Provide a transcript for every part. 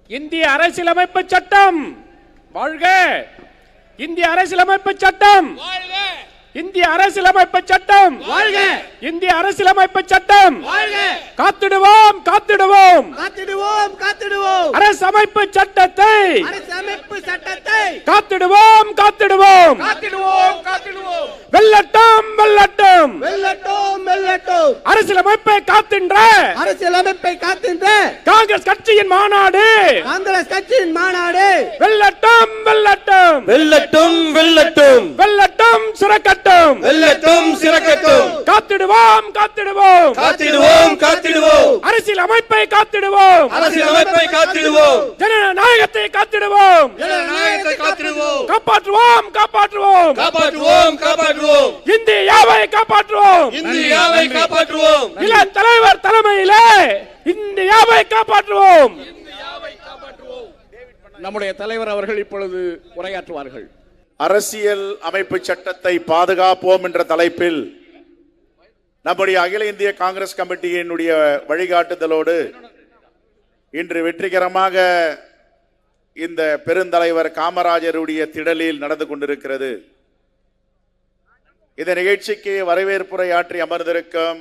இந்திய அரசியலமைப்பு சட்டம் வாழ்க! இந்திய அரசியலமைப்பு சட்டம் வாழ்க! இந்திய அரசியலமைப்பு சட்டம் வாழ்க! இந்திய அரசியலமைப்பு சட்டம் வாழ்க! காத்திடுவோம் காத்திடுவோம் காத்திடுவோம் காத்திடுவோம் அரசமைப்பு சட்டத்தை காத்திடுவோம் காத்திடுவோம் காத்திடுவோம் காத்திடுவோம் வெல்லட்டும் வெல்லட்டும் வெல்லட்டும் வெல்லட்டும் அரசியலமைப்பை காக்கின்ற காங்கிரஸ் கட்சியின் மாநாடு வெல்லட்டும் வெல்லட்டும் வெல்லட்டும் வெல்லட்டும் வெல்லட்டும் சிறக்கட்டும் வெல்லட்டும் சிறக்கட்டும் காத்திடுவோம் காத்திடுவோம் காத்திடுவோம் காத்திடுவோம் அரசியலமைப்பை காத்திடுவோம் அரசியலமைப்பை காத்திடுவோம் ஜனநாயகத்தை காத்திடுவோம் ஜனநாயகத்தை காத்திடுவோம் காப்பாற்றுவோம் காப்பாற்றுவோம் காப்பாற்றுவோம் காப்பாற்றுவோம் இந்தியாவை காப்பாற்றுவோம் இந்தியாவை காப்பாற்றுவோம் இளம் தலைவர் தலைமையிலே இந்தியாவை காப்பாற்றுவோம். நம்முடைய தலைவர் அவர்கள் இப்பொழுது உரையாற்றுவார்கள். அரசியல் அமைப்பு சட்டத்தை பாதுகாப்போம் என்ற தலைப்பில் நம்முடைய அகில இந்திய காங்கிரஸ் கமிட்டியினுடைய வழிகாட்டுதலோடு இன்று வெற்றிகரமாக இந்த பெருந்தலைவர் காமராஜருடைய திடலில் நடந்து கொண்டிருக்கிறது. இந்த நிகழ்ச்சிக்கு வரவேற்புரையாற்றி அமர்ந்திருக்கும்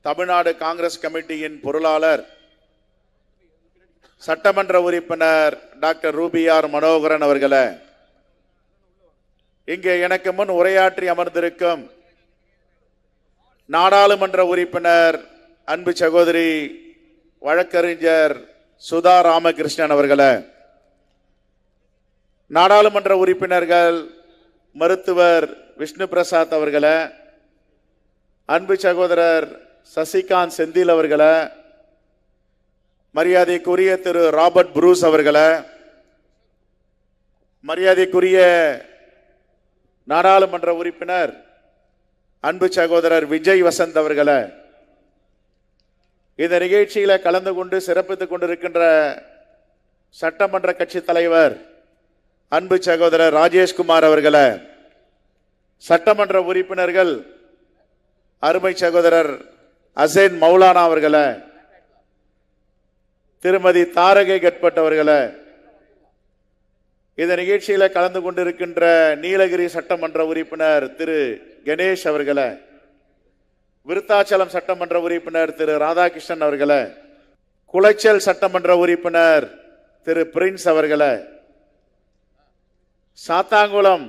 தமிழ்நாடு காங்கிரஸ் கமிட்டியின் பொருளாளர் சட்டமன்ற உறுப்பினர் டாக்டர் ரூபிஆர் மனோகரன் அவர்களே, இங்கே எனக்கு முன் உரையாற்றி அமர்ந்திருக்கும் நாடாளுமன்ற உறுப்பினர் அன்பு சகோதரி வழக்கறிஞர் சுதா ராமகிருஷ்ணன் அவர்களே, நாடாளுமன்ற உறுப்பினர்கள் மருத்துவர் விஷ்ணு பிரசாத் அவர்களே, அன்பு சகோதரர் சசிகாந்த் செந்தில் அவர்களே, மரியாதைக்குரிய திரு ராபர்ட் புரூஸ் அவர்களே, மரியாதைக்குரிய நாடாளுமன்ற உறுப்பினர் அன்பு சகோதரர் விஜய் வசந்த் அவர்களே, இந்த நிகழ்ச்சியில கலந்து கொண்டு சிறப்பித்துக் கொண்டிருக்கின்ற சட்டமன்ற கட்சி தலைவர் அன்பு சகோதரர் ராஜேஷ்குமார் அவர்களே, சட்டமன்ற உறுப்பினர்கள் அருமை சகோதரர் அசேன் மௌலானா அவர்களே, திருமதி தாரகை கட்பட் அவர்களே, இந்த நிகழ்ச்சியில கலந்து கொண்டிருக்கின்ற நீலகிரி சட்டமன்ற உறுப்பினர் திரு கணேஷ் அவர்களே, விருத்தாச்சலம் சட்டமன்ற உறுப்பினர் திரு ராதாகிருஷ்ணன் அவர்களே, குளச்சல் சட்டமன்ற உறுப்பினர் திரு பிரின்ஸ் அவர்களே, சாத்தாங்குளம்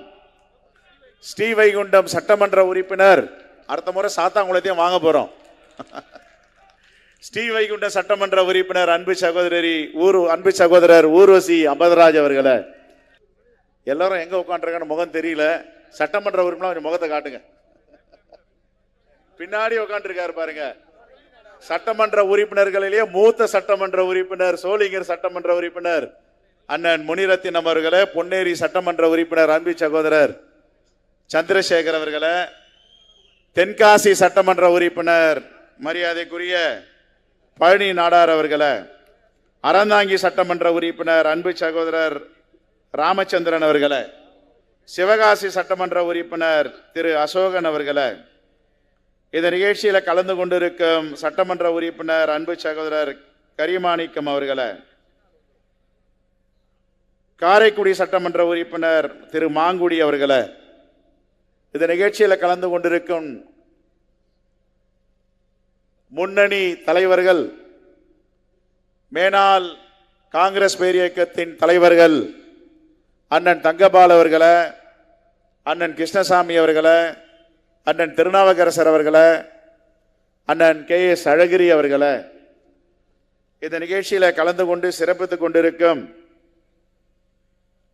ஸ்ரீவைகுண்டம் சட்டமன்ற உறுப்பினர், அடுத்த முறை சாத்தாங்குளத்தையும் வாங்க போறோம், ஸ்ரீவைகுண்ட சட்டமன்ற உறுப்பினர் அன்பு சகோதரர் ஊர்வசி அம்பதராஜ் அவர்களே, எல்லாரும் எங்க உட்காந்துருக்கான்னு முகம் தெரியல, சட்டமன்ற உறுப்பினர் முகத்தை காட்டுங்க, பின்னாடி உட்காந்துருக்காரு பாருங்க, சட்டமன்ற உறுப்பினர்களிலேயே மூத்த சட்டமன்ற உறுப்பினர் சோளிங்கர் சட்டமன்ற உறுப்பினர் அண்ணன் முனிரத்தினம் அவர்களே, பொன்னேரி சட்டமன்ற உறுப்பினர் அன்பு சகோதரர் சந்திரசேகர் அவர்களே, தென்காசி சட்டமன்ற உறுப்பினர் மரியாதைக்குரிய பழனி நாடார் அவர்களே, அறந்தாங்கி சட்டமன்ற உறுப்பினர் அன்பு சகோதரர் ராமச்சந்திரன் அவர்களே, சிவகாசி சட்டமன்ற உறுப்பினர் திரு அசோகன் அவர்களே, இந்த நிகழ்ச்சியில கலந்து கொண்டிருக்கும் சட்டமன்ற உறுப்பினர் அன்பு சகோதரர் கரிமாணிக்கம் அவர்களே, காரைக்குடி சட்டமன்ற உறுப்பினர் திரு மாங்குடி அவர்களே, இந்த நிகழ்ச்சியில கலந்து கொண்டிருக்கும் முன்னணி தலைவர்கள், மேனாள் காங்கிரஸ் பேரியக்கத்தின் தலைவர்கள் அண்ணன் தங்கபால் அவர்களே, அண்ணன் கிருஷ்ணசாமி அவர்களே, அண்ணன் திருநாவுக்கரசர் அவர்களே, அண்ணன் KS அழகிரி அவர்களே, இந்த நிகழ்ச்சியில கலந்து கொண்டு சிறப்பித்துக் கொண்டிருக்கும்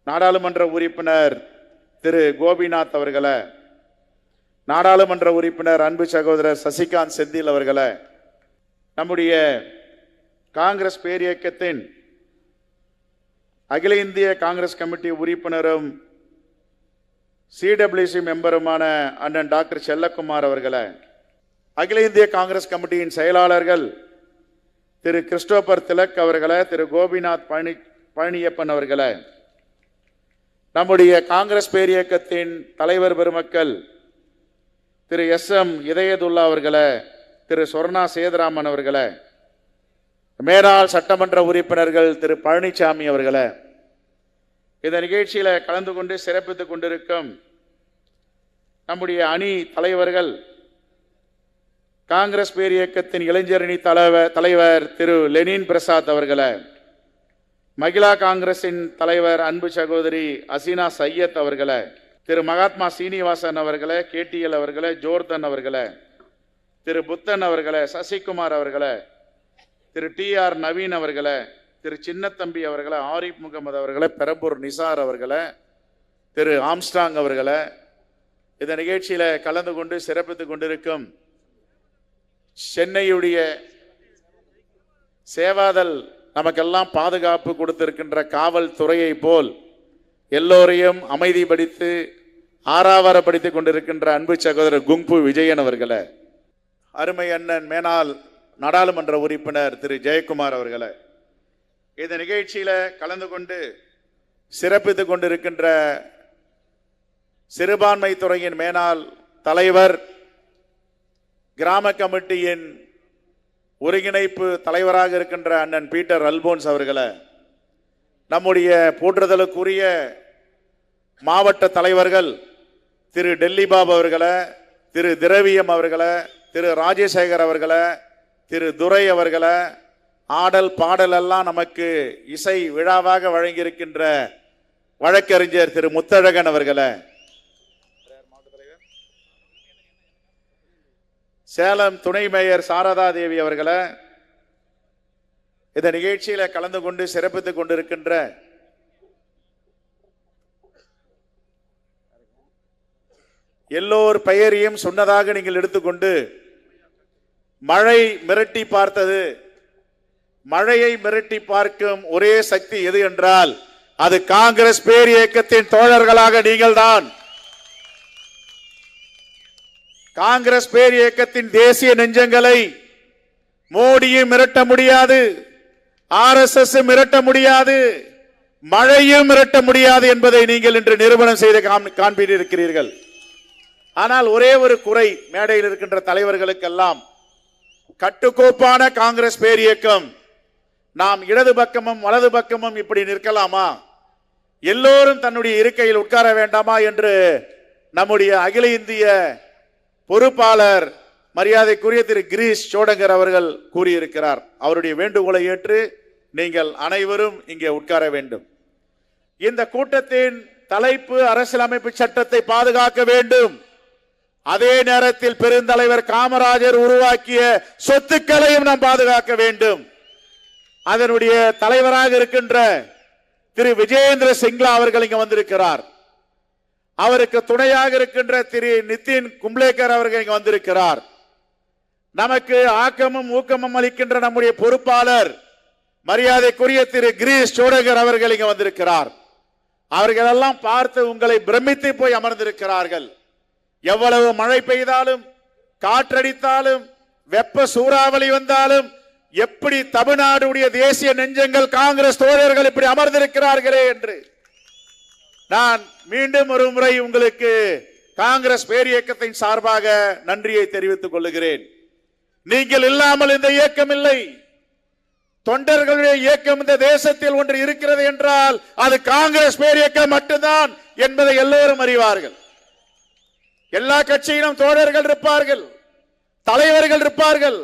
நாடாளுமன்ற உறுப்பினர் திரு கோபிநாத் அவர்களே, நாடாளுமன்ற உறுப்பினர் அன்பு சகோதரர் சசிகாந்த் செந்தில் அவர்களே, நம்முடைய காங்கிரஸ் பேரியக்கத்தின் அகில இந்திய காங்கிரஸ் கமிட்டி உறுப்பினரும் CWC மெம்பருமான அண்ணன் டாக்டர் செல்லக்குமார் அவர்களே, அகில இந்திய காங்கிரஸ் கமிட்டியின் செயலாளர்கள் திரு கிறிஸ்டோபர் திலக் அவர்களே, திரு கோபிநாத் பழனியப்பன் அவர்களே, நம்முடைய காங்கிரஸ் பேரியக்கத்தின் தலைவர் பெருமக்கள் திரு SM இதயதுல்லா அவர்களே, திரு சொர்ணா சேதுராமன் அவர்களே, மேலாள் சட்டமன்ற உறுப்பினர்கள் திரு பழனிசாமி அவர்களை, இந்த நிகழ்ச்சியில கலந்து கொண்டு சிறப்பித்துக் கொண்டிருக்கும் நம்முடைய அணி தலைவர்கள், காங்கிரஸ் பேர் இயக்கத்தின் இளைஞரணி தலைவர் திரு லெனின் பிரசாத் அவர்களை, மகிழா காங்கிரசின் தலைவர் அன்பு சகோதரி அசீனா சையத் அவர்களை, திரு மகாத்மா சீனிவாசன் அவர்களை, கேடிஎல் அவர்களை, ஜோர்தன் அவர்களை, திரு புத்தன் அவர்களை, சசிகுமார் அவர்களை, திரு TR நவீன் அவர்களை, திரு சின்னத்தம்பி அவர்களை, ஆரிப் முகமது அவர்களை, பெரம்பூர் நிசார் அவர்களை, திரு ஆம்ஸ்டாங் அவர்களை, இந்த நிகழ்ச்சியில கலந்து கொண்டு சிறப்பித்துக் கொண்டிருக்கும் சென்னையுடைய சேவாதல் நமக்கெல்லாம் பாதுகாப்பு கொடுத்திருக்கின்ற காவல்துறையை போல் எல்லோரையும் அமைதிப்படுத்தி ஆறாவரப்படுத்திக் கொண்டிருக்கின்ற அன்பு சகோதரர் குங்பு விஜயன் அவர்களை, அருமை அண்ணன் மேனாள் நாடாளுமன்ற உறுப்பினர் திரு ஜெயக்குமார் அவர்களை, இந்த நிகழ்ச்சியில கலந்து கொண்டு சிறப்பித்துக் கொண்டிருக்கின்ற சிறுபான்மை துறையின் மேனாள் தலைவர், கிராம கமிட்டியின் ஒருங்கிணைப்பு தலைவராக இருக்கின்ற அண்ணன் பீட்டர் அல்போன்ஸ் அவர்களை, நம்முடைய போற்றுதலுக்குரிய மாவட்ட தலைவர்கள் திரு டெல்லி பாபு அவர்களை, திரு திரவியம் அவர்களை, திரு ராஜசேகர் அவர்களை, திரு துரை அவர்களை, ஆடல் பாடல் எல்லாம் நமக்கு இசை விழாவாக வழங்கியிருக்கின்ற வழக்கறிஞர் திரு முத்தழகன் அவர்களை, சேலம் துணை மேயர் சாரதா தேவி அவர்களை, இந்த நிகழ்ச்சியில கலந்து கொண்டு சிறப்பித்துக் கொண்டிருக்கின்ற எல்லோர் பெயரையும் சொன்னதாக நீங்கள் எடுத்துக்கொண்டு, மழை மிரட்டி பார்த்தது, மழையை மிரட்டி பார்க்கும் ஒரே சக்தி எது என்றால் அது காங்கிரஸ் பேர் இயக்கத்தின் தோழர்களாக நீங்கள் தான். காங்கிரஸ் பேர் இயக்கத்தின் தேசிய நெஞ்சங்களை மோடியும் மிரட்ட முடியாது, RSS மிரட்ட முடியாது, மழையும் மிரட்ட முடியாது என்பதை நீங்கள் இன்று நிரூபணம் செய்து காண்பித்திருக்கிறீர்கள். ஆனால் ஒரே ஒரு குறை, மேடையில் இருக்கின்ற தலைவர்களுக்கெல்லாம் கட்டுக்கோப்பான காங்கிரஸ் பேர் இயக்கம், நாம் இடது பக்கமும் வலது பக்கமும் இப்படி நிற்கலாமா, எல்லோரும் தன்னுடைய இருக்கையில் உட்கார வேண்டாமா என்று நம்முடைய அகில இந்திய பொறுப்பாளர் மரியாதைக்குரிய திரு கிரீஷ் சோடங்கர் அவர்கள் கூறியிருக்கிறார். அவருடைய வேண்டுகோளை ஏற்று நீங்கள் அனைவரும் இங்கே உட்கார வேண்டும். இந்த கூட்டத்தின் தலைப்பு அரசியலமைப்பு சட்டத்தை பாதுகாக்க வேண்டும், அதே நேரத்தில் பெருந்தலைவர் காமராஜர் உருவாக்கிய சொத்துக்களையும் நாம் பாதுகாக்க வேண்டும். அதனுடைய தலைவராக இருக்கின்ற திரு விஜயேந்திர சிங்லா அவர்கள் இங்க வந்திருக்கிறார். அவருக்கு துணையாக இருக்கின்ற திரு நிதின் கும்ப்ளேக்கர் அவர்கள் இங்க வந்திருக்கிறார். நமக்கு ஆக்கமும் ஊக்கமும் அளிக்கின்ற நம்முடைய பொறுப்பாளர் மரியாதைக்குரிய திரு கிரீஷ் சோடங்கர் அவர்கள் இங்க வந்திருக்கிறார். அவர்கள் எல்லாம் பார்த்து உங்களை பிரமித்து போய் அமர்ந்திருக்கிறார்கள். எவ்வளவு மழை பெய்தாலும், காற்றடித்தாலும், வெப்ப சூறாவளி வந்தாலும், எப்படி தமிழ்நாடுடைய தேசிய நெஞ்சங்கள் காங்கிரஸ் தோழர்கள் இப்படி அமர்ந்திருக்கிறார்களே என்று நான் மீண்டும் ஒரு முறை உங்களுக்கு காங்கிரஸ் பேர் இயக்கத்தின் சார்பாக நன்றியை தெரிவித்துக் கொள்ளுகிறேன். நீங்கள் இல்லாமல் இந்த இயக்கம் இல்லை. தொண்டர்களுடைய இயக்கம் இந்த தேசத்தில் ஒன்று இருக்கிறது என்றால் அது காங்கிரஸ் பேர் இயக்கம் மட்டும்தான் என்பதை எல்லோரும் அறிவார்கள். எல்லா கட்சியிலும் தோழர்கள் இருப்பார்கள், தலைவர்கள் இருப்பார்கள்.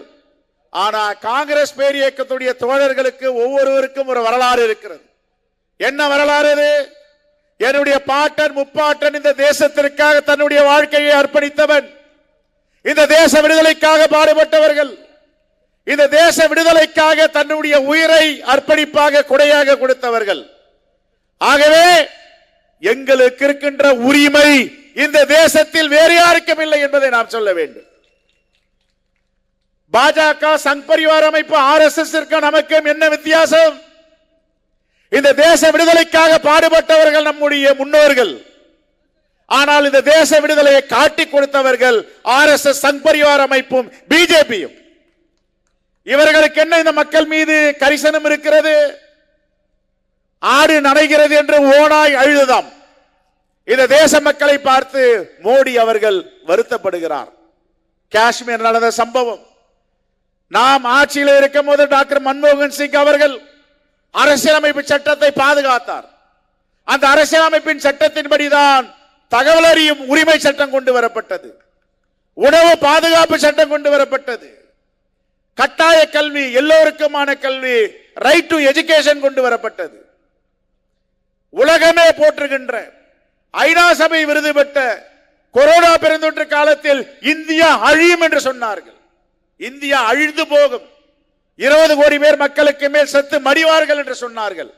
ஆனா காங்கிரஸ் பேர் இயக்கத்துடைய தோழர்களுக்கு ஒவ்வொருவருக்கும் ஒரு வரலாறு இருக்கிறது. என்ன வரலாறு இது? என்னுடைய பாட்டன் முப்பாட்டன் இந்த தேசத்திற்காக தன்னுடைய வாழ்க்கையை அர்ப்பணித்தவன், இந்த தேச விடுதலைக்காக பாடுபட்டவர்கள், இந்த தேச விடுதலைக்காக தன்னுடைய உயிரை அர்ப்பணிப்பாக கொடையாக கொடுத்தவர்கள். ஆகவே எங்களுக்கு இருக்கின்ற உரிமை இந்த தேசத்தில் வேறு யாருக்கும் இல்லை என்பதை நாம் சொல்ல வேண்டும். பாஜக சங் பரிவார் அமைப்பு RSS நமக்கும் என்ன வித்தியாசம்? இந்த தேச விடுதலைக்காக பாடுபட்டவர்கள் நம்முடைய முன்னோர்கள். ஆனால் இந்த தேச விடுதலையை காட்டிக் கொடுத்தவர்கள் RSS சங் பரிவார் அமைப்பும் பிஜேபியும். இவர்களுக்கு என்ன இந்த மக்கள் மீது கரிசனம் இருக்கிறது? ஆடு நடைகிறது என்று ஓனாய் அழுதுதாம். இந்த தேச மக்களை பார்த்து மோடி அவர்கள் வருத்தப்படுகிறார். காஷ்மீர் நடந்த சம்பவம், நாம் ஆட்சியில் இருக்கும் போது டாக்டர் மன்மோகன் சிங் அவர்கள் அரசியலமைப்பு சட்டத்தை பாதுகாத்தார். அந்த அரசியலமைப்பின் சட்டத்தின்படிதான் தகவல் அறியும் உரிமை சட்டம் கொண்டு வரப்பட்டது, உணவு பாதுகாப்பு சட்டம் கொண்டு வரப்பட்டது, கட்டாய கல்வி, எல்லோருக்குமான கல்வி, ரைட் டு எஜுகேஷன் கொண்டு வரப்பட்டது. உலகமே போற்றுகின்ற ஐநா சபை விருது பெற்ற கொரோனா பெருந்தொற்று காலத்தில் இந்தியா அழியும் என்று சொன்னார்கள். இந்தியா அழிந்து போகும், 20 கோடி பேர் மக்களுக்கு மேல் செத்து மடிவார்கள் என்று சொன்னார்கள்.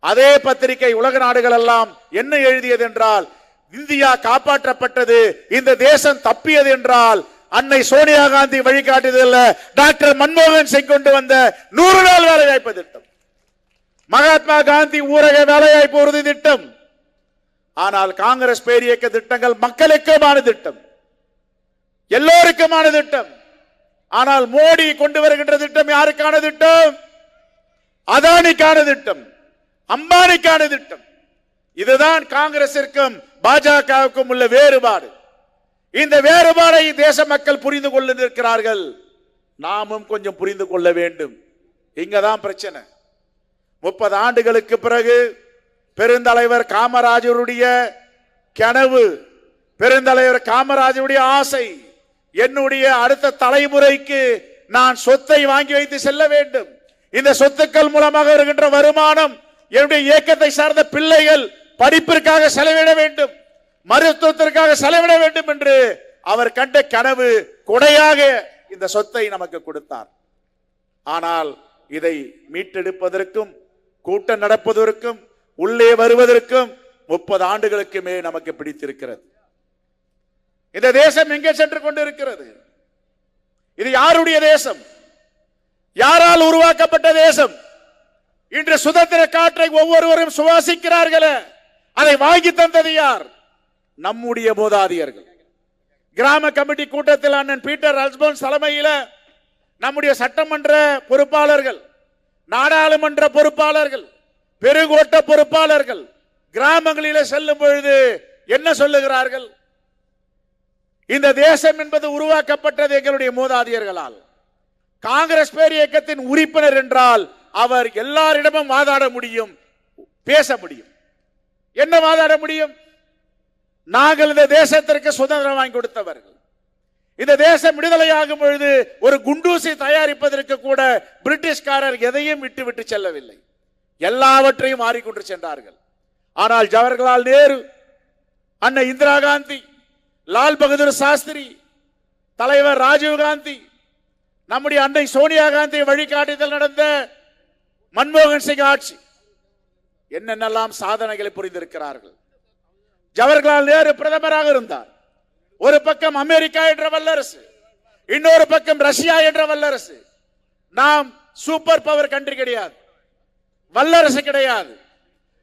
அதே பத்திரிகை உலக நாடுகள் எல்லாம் என்ன எழுதியது என்றால், இந்தியா காப்பாற்றப்பட்டது, இந்த தேசம் தப்பியது என்றால் அன்னை சோனியா காந்தி வழிகாட்டுதல் டாக்டர் மன்மோகன் சிங் கொண்டு வந்த 100 நாள் வேலைவாய்ப்பு திட்டம், மகாத்மா காந்தி ஊரக வேலைவாய்ப்பு உறுதி திட்டம். ஆனால் காங்கிரஸ் பேரியக்க திட்டங்கள் மக்களுக்குமான திட்டம், எல்லோருக்குமான திட்டம். ஆனால் மோடி கொண்டு வருகின்ற திட்டம் யாருக்கான திட்டம்? அதானிக்கான திட்டம், அம்பானிக்கான திட்டம். இதுதான் காங்கிரசிற்கும் பாஜகவுக்கும் உள்ள வேறுபாடு. இந்த வேறுபாடை தேச மக்கள் புரிந்து கொள்ள இருக்கிறார்கள். நாமும் கொஞ்சம் புரிந்து கொள்ள வேண்டும். இங்கதான் பிரச்சனை. 30 ஆண்டுகளுக்கு பிறகு பெருந்தலைவர் காமராஜருடைய கனவு, பெருந்தலைவர் காமராஜருடைய ஆசை, என்னுடைய அடுத்த தலைமுறைக்கு நான் சொத்தை வாங்கி வைத்து செல்ல வேண்டும், இந்த சொத்துக்கள் மூலமாக வருகின்ற வருமானம் என்னுடைய இயக்கத்தை சார்ந்த பிள்ளைகள் படிப்பிற்காக செலவிட வேண்டும், மருத்துவத்திற்காக செலவிட வேண்டும் என்று அவர் கண்ட கனவு கொடையாக இந்த சொத்தை நமக்கு கொடுத்தார். ஆனால் இதை மீட்டெடுப்பதற்கும் கூட்டம் நடப்பதற்கும் உள்ளே வருவதற்கும் 30 ஆண்டுகளுக்கு மேல் நமக்கு பிடித்திருக்கிறது. இந்த தேசம் எங்கே சென்று கொண்டிருக்கிறது? இது யாருடைய தேசம்? யாரால் உருவாக்கப்பட்ட தேசம்? இன்று சுதந்திர காற்றை ஒவ்வொருவரும் சுவாசிக்கிறார்களே, அதை வாங்கி தந்தது யார்? நம்முடைய மூதாதையர்கள். கிராம கமிட்டி கூட்டத்தில் அண்ணன் பீட்டர் அல்போன்ஸ் தலைமையில் நம்முடைய சட்டமன்ற பொறுப்பாளர்கள், நாடாளுமன்ற பொறுப்பாளர்கள், பெருங்கோட்ட பொறுப்பாளர்கள் கிராமங்களிலே செல்லும் பொழுது என்ன சொல்லுகிறார்கள்? இந்த தேசம் என்பது உருவாக்கப்பட்டது எங்களுடைய மூதாதையர்களால். காங்கிரஸ் பேர் இயக்கத்தின் உறுப்பினர் என்றால் அவர் எல்லாரிடமும் வாதாட முடியும், பேச முடியும். என்ன வாதாட முடியும்? நாங்கள் இந்த தேசத்திற்கு சுதந்திரம் வாங்கி கொடுத்தவர்கள். இந்த தேசம் விடுதலையாகும் பொழுது ஒரு குண்டூசி தயாரிப்பதற்கு கூட பிரிட்டிஷ்காரர் எதையும் விட்டு விட்டு செல்லவில்லை, எல்லாவற்றையும் மாறிக்கொண்டு சென்றார்கள். ஆனால் ஜவஹர்லால் நேரு, அன்னை இந்திரா காந்தி, லால் பகதூர் சாஸ்திரி, தலைவர் ராஜீவ் காந்தி, நம்முடைய அன்னை சோனியா காந்தி வழிகாட்டுதல் நடந்த மன்மோகன் சிங் ஆட்சி என்னென்னலாம் சாதனைகளை புரிந்திருக்கிறார்கள். ஜவஹர்லால் நேரு பிரதமராக இருந்தார். ஒரு பக்கம் அமெரிக்கா என்ற வல்லரசு, இன்னொரு பக்கம் ரஷ்யா என்ற வல்லரசு. நாம் சூப்பர் பவர் கண்ட்ரி கிடையாது, வல்லரசு கிடையாது.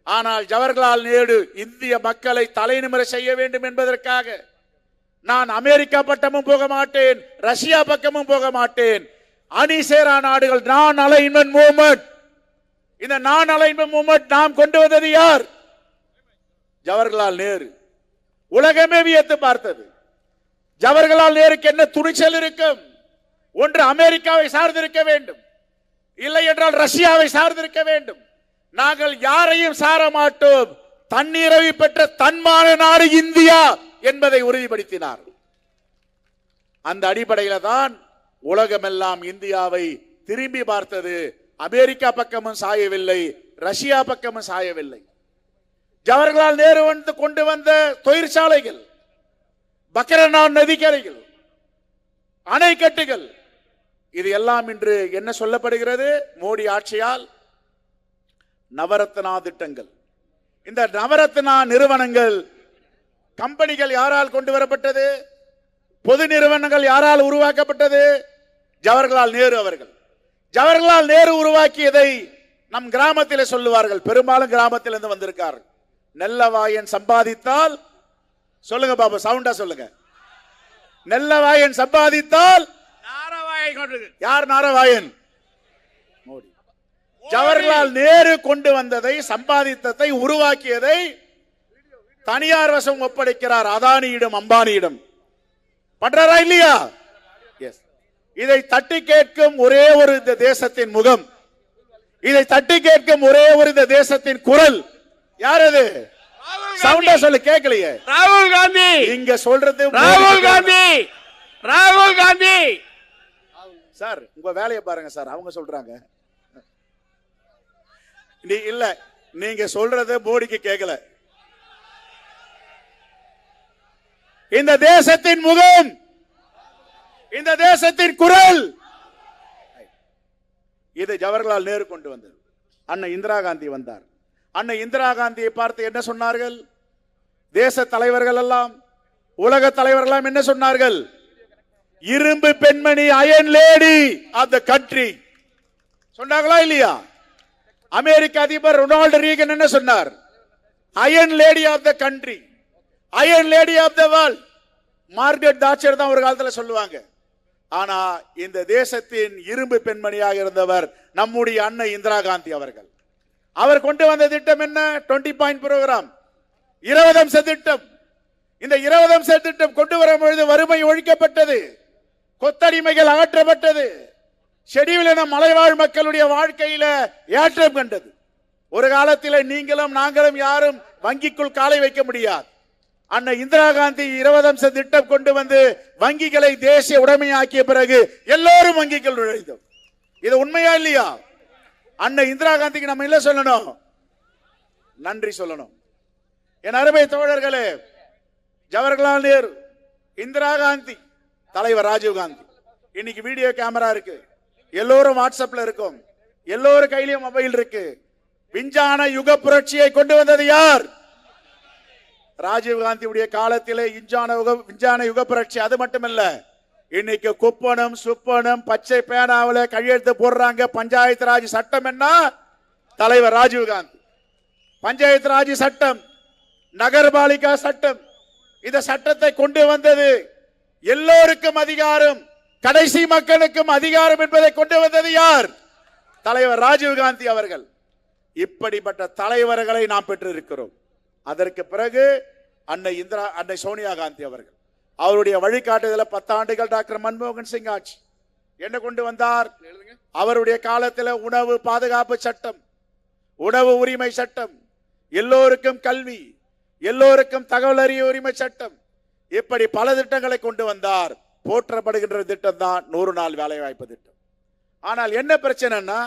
ஆனால் ஜவஹர்லால் நேரு இந்திய மக்களை தலைநிமிர செய்ய வேண்டும் என்பதற்காக நான் அமெரிக்கா பட்டமும் போக மாட்டேன், ரஷ்யா பக்கமும் போக மாட்டேன், அணிசேரா நாடுகள், நான் அலைன்மென்ட் மூவ்மெண்ட். இந்த நான் அலைன்மென்ட் மூவ்மெண்ட் நாம் கொண்டு வந்தது யார்? ஜவஹர்லால் நேரு. உலகமே வியத்து பார்த்தது. ஜவஹர்லால் நேருக்கு என்ன துணிச்சல் இருக்கும்? ஒன்று அமெரிக்காவை சார்ந்திருக்க வேண்டும், இல்லை என்றால் ரஷ்யாவை சார்ந்திருக்க வேண்டும். நாங்கள் யாரையும் சார மாட்டோம், தண்ணீரவை பெற்ற தன்மான நாடு இந்தியா என்பதை உறுதிப்படுத்தினார். அந்த அடிப்படையில் தான் உலகமெல்லாம் இந்தியாவை திரும்பி பார்த்தது. அமெரிக்கா பக்கமும் சாயவில்லை, ரஷ்யா பக்கமும் சாயவில்லை. ஜவஹர்லால் நேரு வந்து கொண்டு வந்த தொழிற்சாலைகள், பக்கரனான் நதிக்கரைகள், அணைக்கட்டுகள், இது எல்லாம் இன்று என்ன சொல்லப்படுகிறது? மோடி ஆட்சியால் நவரத்னா திட்டங்கள். இந்த நவரத்னா நிறுவனங்கள், கம்பெனிகள் யாரால் கொண்டு வரப்பட்டது? பொது நிறுவனங்கள் யாரால் உருவாக்கப்பட்டது? ஜவஹர்லால் நேரு அவர்கள். ஜவஹர்லால் நேரு உருவாக்கியதை நம் கிராமத்தில் சொல்லுவார்கள், பெரும்பாலும் கிராமத்தில் இருந்து வந்திருக்கார். நெல்லவாயன் சம்பாதித்தால், சொல்லுங்க பாபா, சவுண்டா சொல்லுங்க, நெல்லவாயன் சம்பாதித்தால் யார் நாரவாயன்? மோடி. ஜவஹர்லால் நேரு கொண்டு வந்ததை, சம்பாதித்ததை, உருவாக்கியதை தனியார் வசம் ஒப்படைக்கிறார், அதானியிடம், அம்பானியிடம். பண்றாரா இல்லையா? எஸ். இதை தட்டி கேட்கும் ஒரே ஒரு இந்த தேசத்தின் முகம், இதை தட்டி கேட்கும் ஒரே ஒரு இந்த தேசத்தின் குரல் யார் அது? சவுண்டா சொல்லு, கேட்கலையே. ராகுல் காந்தி. இங்க சொல்றது ராகுல் காந்தி. ராகுல் காந்தி. சார் உங்க வேலையை பாருங்க சார், அவங்க சொல்றாங்க. இல்ல நீங்க சொல்றது மோடிக்கு கேட்கல. இந்த தேசத்தின் முகம், இந்த தேசத்தின் குரல், இது ஜவஹர்லால் நேரு கொண்டு வந்தது. அண்ணன் இந்திரா காந்தி வந்தார். அண்ணன் இந்திரா காந்தியை பார்த்து என்ன சொன்னார்கள்? தேச தலைவர்கள் எல்லாம், உலக தலைவர்கள் எல்லாம் என்ன சொன்னார்கள்? இரும்பு பெண்மணி, iron lady of the country சொன்னாங்களா இல்லையா? அமெரிக்க அதிபர் ரொனால்டு ரீகன் என்ன சொன்னார்? Iron lady of the country, iron lady of the world. Margaret Thatcher தான் ஒரு காலத்துல சொல்லுவாங்க. ஆனா இந்த தேசத்தின் இரும்பு பெண்மணியாக இருந்தவர் நம்முடைய அண்ணன் இந்திரா காந்தி அவர்கள். அவர் கொண்டு வந்த திட்டம் என்ன? 20 பாயிண்ட் புரோகிராம், 20 அம்ச திட்டம். இந்த 20 அம்ச திட்டம் கொண்டு வரும் பொழுது வறுமை ஒழிக்கப்பட்டது, கொத்தடிமைகள் அகற்றப்பட்டது, ஷெட்யூல்ட் மலைவாழ் மக்களுடைய வாழ்க்கையில ஏற்றம் கண்டது. ஒரு காலத்தில் நீங்களும் நாங்களும் யாரும் வங்கிக்குள் காலை வைக்க முடியாது. அண்ணன் இந்திரா காந்தி 20 அம்ச திட்டம் கொண்டு வந்து வங்கிகளை தேசிய உடைமையாக்கிய பிறகு எல்லோரும் வங்கிக்குள் நுழைந்தோம். இது உண்மையா இல்லையா? அண்ணன் இந்திரா காந்திக்கு நம்ம இல்ல சொல்லணும், நன்றி சொல்லணும். என் அருமை தோழர்களே, ஜவஹர்லால் நேரு, இந்திரா காந்தி, தலைவர் ராஜீவ் காந்தி. இன்னைக்கு வீடியோ கேமரா இருக்கு, எல்லோரும் வாட்ஸ்அப்ல இருக்கும், எல்லோரும் கையிலும் மொபைல் இருக்கு. விஞ்ஞான யுக புரட்சியை கொண்டு வந்தது யார்? ராஜீவ் காந்தியுடைய காலத்திலே விஞ்ஞான யுக புரட்சி. அது மட்டுமல்ல, இன்னைக்கு குப்பனும் சுப்பனும் பச்சை பேனாவில கையெழுத்து போடுறாங்க. பஞ்சாயத்து ராஜ் சட்டம் என்ன? தலைவர் ராஜீவ் காந்தி. பஞ்சாயத்து ராஜ் சட்டம், நகர்பாலிகா சட்டம், இந்த சட்டத்தை கொண்டு வந்தது எல்லோருக்கும் அதிகாரம், கடைசி மக்களுக்கும் அதிகாரம் என்பதை கொண்டு வந்தது யார்? தலைவர் ராஜீவ் காந்தி அவர்கள். இப்படிப்பட்ட தலைவர்களை நாம் பெற்றிருக்கிறோம். அதற்கு பிறகு அன்னை சோனியா காந்தி அவர்கள், அவருடைய வழிகாட்டுதல 10 ஆண்டுகள் டாக்டர் மன்மோகன் சிங் ஆட்சி என்ன கொண்டு வந்தார்? அவருடைய காலத்தில் உணவு பாதுகாப்பு சட்டம், உணவு உரிமை சட்டம், எல்லோருக்கும் கல்வி, எல்லோருக்கும் தகவல் அறிய உரிமை சட்டம், இப்படி பல திட்டங்களை கொண்டு வந்தார். போற்றப்படுகின்ற திட்டம் தான் 100 நாள் வேலை வாய்ப்பு திட்டம். ஆனால் என்ன பிரச்சனைன்னா,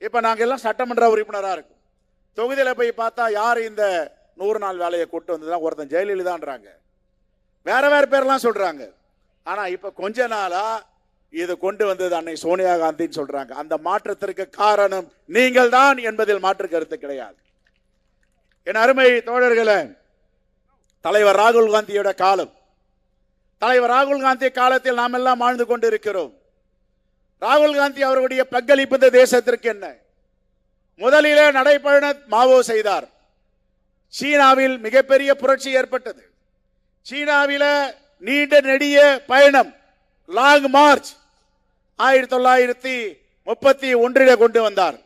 இப்ப நாங்க எல்லாம் சட்டமன்ற உறுப்பினரா இருக்கும், தொகுதியில போய் பார்த்தா யார் இந்த 100 நாள் வேலையை கொண்டு வந்ததுதான்? ஒருத்தன் ஜெயலலிதான்றாங்க, வேற வேற பேர்லாம் சொல்றாங்க. ஆனா இப்ப கொஞ்ச நாளா இது கொண்டு வந்தது அன்னை சோனியா காந்தின்னு சொல்றாங்க. அந்த மாற்றத்திற்கு காரணம் நீங்கள் தான் என்பதில் மாற்று கருத்து கிடையாது. என் அருமை தோழர்களே, தலைவர் ராகுல் காந்தியோட காலம், தலைவர் ராகுல் காந்தி காலத்தில் நாம் எல்லாம் வாழ்ந்து கொண்டிருக்கிறோம். ராகுல் காந்தி அவருடைய பங்களிப்பு இந்த தேசத்திற்கு என்ன? முதலிலே நடைபயணம் மாவோ செய்தார். சீனாவில் மிகப்பெரிய புரட்சி ஏற்பட்டது. சீனாவில நீண்ட நெடிய பயணம், லாங் மார்ச் 1931 கொண்டு வந்தார்.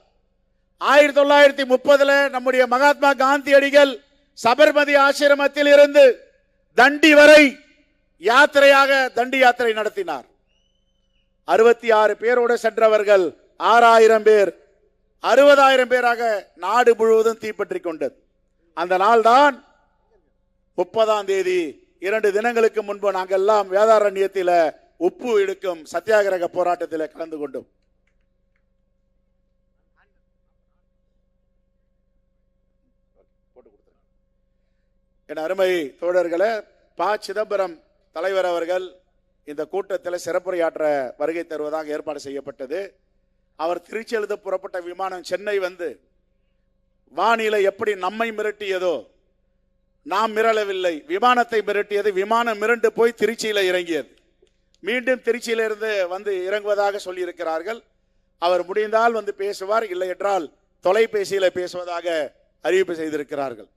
1930 நம்முடைய மகாத்மா காந்தியடிகள் சபர்மதி ஆசிரமத்தில் இருந்து தண்டி வரை யாத்திரையாக தண்டி யாத்திரை நடத்தினார். 66 பேரோடு சென்றவர்கள் 6000 பேர், 60,000 பேராக நாடு முழுவதும் தீப்பற்றி கொண்டது. அந்த நாள் தான் 30ஆம் தேதி, 2 தினங்களுக்கு முன்பு நாங்கள் எல்லாம் வேதாரண்யத்தில் உப்பு எடுக்கும் சத்தியாகிரக போராட்டத்தில் கலந்து கொண்டோம். என் அருமை தோழர்களே, ப. சிதம்பரம் தலைவர் அவர்கள் இந்த கூட்டத்தில் சிறப்புரையாற்ற வருகை தருவதாக ஏற்பாடு செய்யப்பட்டது. அவர் திருச்சியிலிருந்து புறப்பட்ட விமானம் சென்னை வந்து வானிலை எப்படி நம்மை மிரட்டியதோ நாம் மிரளவில்லை, விமானத்தை மிரட்டியது. விமானம் மிரண்டு போய் திருச்சியில இறங்கியது. மீண்டும் திருச்சியிலிருந்து வந்து இறங்குவதாக சொல்லியிருக்கிறார்கள். அவர் முடிந்தால் வந்து பேசுவார், இல்லை என்றால் தொலைபேசியில பேசுவதாக அறிவிப்பு செய்திருக்கிறார்கள்.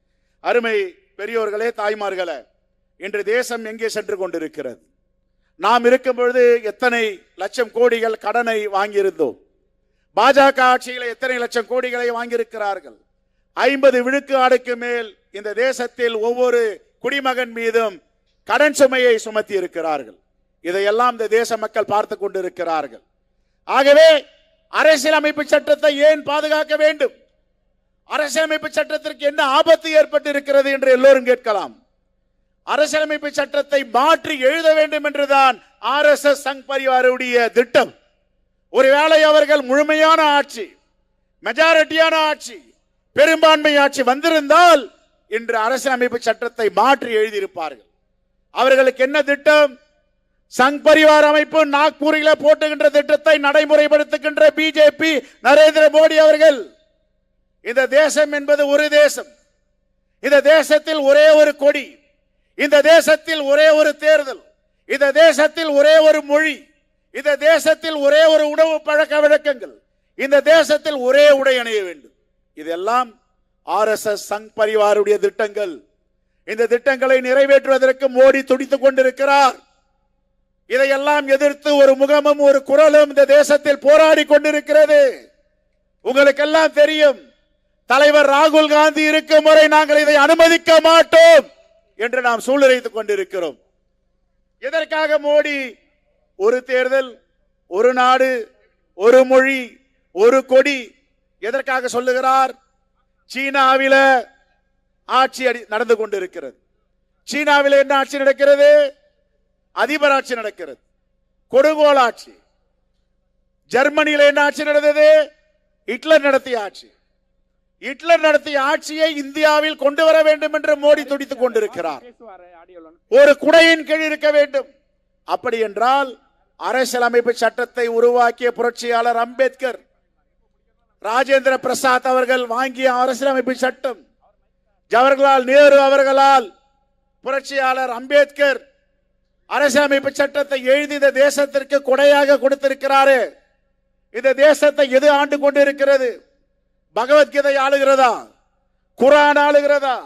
அருமை பெரியோர்களே, தாய்மார்களே, இன்று தேசம் எங்கே சென்று கொண்டிருக்கிறது? நாம் இருக்கும் பொழுது எத்தனை லட்சம் கோடிகள் கடனை வாங்கியிருந்தோம்? பாஜக ஆட்சியில் எத்தனை லட்சம் கோடிகளை வாங்கியிருக்கிறார்கள்? 50 விழுக்காடுக்கு மேல் இந்த தேசத்தில் ஒவ்வொரு குடிமகன் மீதும் கடன் சுமையை சுமத்தி இருக்கிறார்கள். இதையெல்லாம் இந்த தேச மக்கள் பார்த்து கொண்டிருக்கிறார்கள். ஆகவே அரசியலமைப்பு சட்டத்தை ஏன் பாதுகாக்க வேண்டும்? அரசியலமைப்பு சட்டத்திற்கு என்ன ஆபத்து ஏற்பட்டு இருக்கிறது என்று எல்லோரும் கேட்கலாம். அரசியலமைப்பு சட்டத்தை மாற்றி எழுத வேண்டும் என்றுதான் RSS சங் பரிவாருடைய திட்டம். ஒருவேளை அவர்கள் முழுமையான ஆட்சி, மெஜாரிட்டியான ஆட்சி, பெரும்பான்மை ஆட்சி வந்திருந்தால் இன்று அரசியலமைப்பு சட்டத்தை மாற்றி எழுதியிருப்பார்கள். அவர்களுக்கு என்ன திட்டம்? சங் பரிவார் அமைப்பு நாக்பூரில் போட்டுகின்ற திட்டத்தை நடைமுறைப்படுத்துகின்ற பிஜேபி நரேந்திர மோடி அவர்கள், இந்த தேசம் என்பது ஒரு தேசம், இந்த தேசத்தில் ஒரே ஒரு கொடி, இந்த தேசத்தில் ஒரே ஒரு தேர்தல், இந்த தேசத்தில் ஒரே ஒரு மொழி, இந்த தேசத்தில் ஒரே ஒரு உணவு பழக்க வழக்கங்கள், இந்த தேசத்தில் ஒரே உடை அணிய வேண்டும். இதெல்லாம் RSS சங் பரிவாருடைய திட்டங்கள். இந்த திட்டங்களை நிறைவேற்றுவதற்கு மோடி துடித்துக் கொண்டிருக்கிறார். இதையெல்லாம் எதிர்த்து ஒரு முகமும் ஒரு குரலும் இந்த தேசத்தில் போராடி கொண்டிருக்கிறது. உங்களுக்கெல்லாம் தெரியும், தலைவர் ராகுல் காந்தி இருக்கும் வரை நாங்கள் இதை அனுமதிக்க மாட்டோம் என்று நாம் சூழ்நிலைத்துக் கொண்டிருக்கிறோம். எதற்காக மோடி ஒரு தேர்தல், ஒரு நாடு, ஒரு மொழி, ஒரு கொடி எதற்காக சொல்லுகிறார்? சீனாவில ஆட்சி நடந்து கொண்டிருக்கிறது. சீனாவில் என்ன ஆட்சி நடக்கிறது? அதிபர் ஆட்சி நடக்கிறது, கொடுங்கோல் ஆட்சி. ஜெர்மனியில் என்ன ஆட்சி நடந்தது? ஹிட்லர் நடத்திய ஆட்சி. ஹிட்லர் நடத்திய ஆட்சியை இந்தியாவில் கொண்டு வர வேண்டும் என்று மோடி துடித்துக் கொண்டிருக்கிறார். ஒரு குடையின் கீழ் இருக்க வேண்டும். அப்படி என்றால் அரசியலமைப்பு சட்டத்தை உருவாக்கிய புரட்சியாளர் அம்பேத்கர், ராஜேந்திர பிரசாத் அவர்கள் வாங்கிய அரசியலமைப்பு சட்டம், ஜவஹர்லால் நேரு அவர்களால் புரட்சியாளர் அம்பேத்கர் அரசியலமைப்பு சட்டத்தை எழுதி இந்த தேசத்திற்கு கொடையாக கொடுத்திருக்கிறாரு. இந்த தேசத்தை எது ஆண்டு கொண்டிருக்கிறது? பகவத்கீதை ஆளுகிறதா? குர்ஆன் ஆளுகிறதா?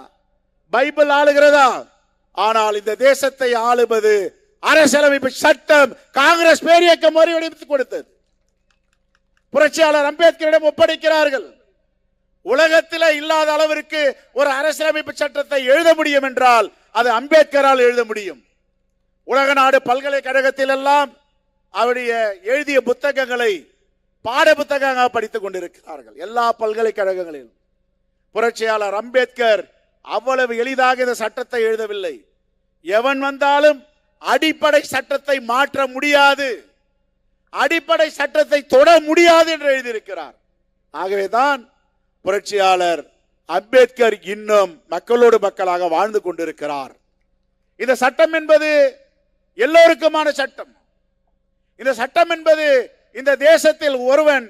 பைபிள் ஆளுகிறதா? ஆனால் இந்த தேசத்தை ஆளுவது அரசியலமைப்பு சட்டம். காங்கிரஸ் பேரியக்கம் வடிவமைத்து கொடுத்தது. புரட்சியாளர் அம்பேத்கரிடம் ஒப்படைக்கிறார்கள். உலகத்தில் இல்லாத அளவிற்கு ஒரு அரசியலமைப்பு சட்டத்தை எழுத முடியும் என்றால் அது அம்பேத்கரால் எழுத முடியும். உலக நாடு பல்கலைக்கழகத்தில் எல்லாம் அவருடைய எழுதிய புத்தகங்களை பாட புத்தகமாக படித்துக் கொண்டிருக்கிறார்கள். எல்லா பல்கலைக்கழகங்களிலும் புரட்சியாளர் அம்பேத்கர் அவ்வளவு எளிதாக இந்த சட்டத்தை எழுதவில்லை. எவன் வந்தாலும் அடிப்படை சட்டத்தை மாற்ற முடியாது, அடிப்படை சட்டத்தை தொட முடியாது என்று எழுதியிருக்கிறார். ஆகவேதான் புரட்சியாளர் அம்பேத்கர் இன்னும் மக்களோடு மக்களாக வாழ்ந்து கொண்டிருக்கிறார். இந்த சட்டம் என்பது எல்லோருக்குமான சட்டம். இந்த சட்டம் என்பது இந்த தேசத்தில் ஒருவன்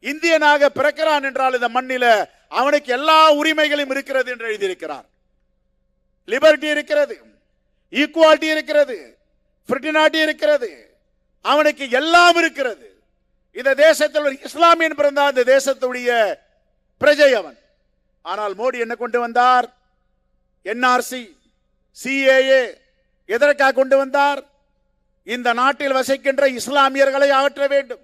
இந்தியனாக பிறக்கிறான் என்றால் இந்த மண்ணில அவனுக்கு எல்லா உரிமைகளும் இருக்கிறது என்று எழுதியிருக்கிறார். லிபர்ட்டி இருக்கிறது, ஈக்குவாலிட்டி இருக்கிறது, ஃப்ரெட்டர்னிட்டி இருக்கிறது, அவனுக்கு எல்லாம் இருக்கிறது. இந்த தேசத்தில் ஒரு இஸ்லாமியன் பிறந்தால் இந்த தேசத்துடைய பிரஜை அவன். ஆனால் மோடி என்ன கொண்டு வந்தார்? NRC, CAA எதற்காக கொண்டு வந்தார்? இந்த நாட்டில் வசிக்கின்ற இஸ்லாமியர்களை அகற்ற வேண்டும்,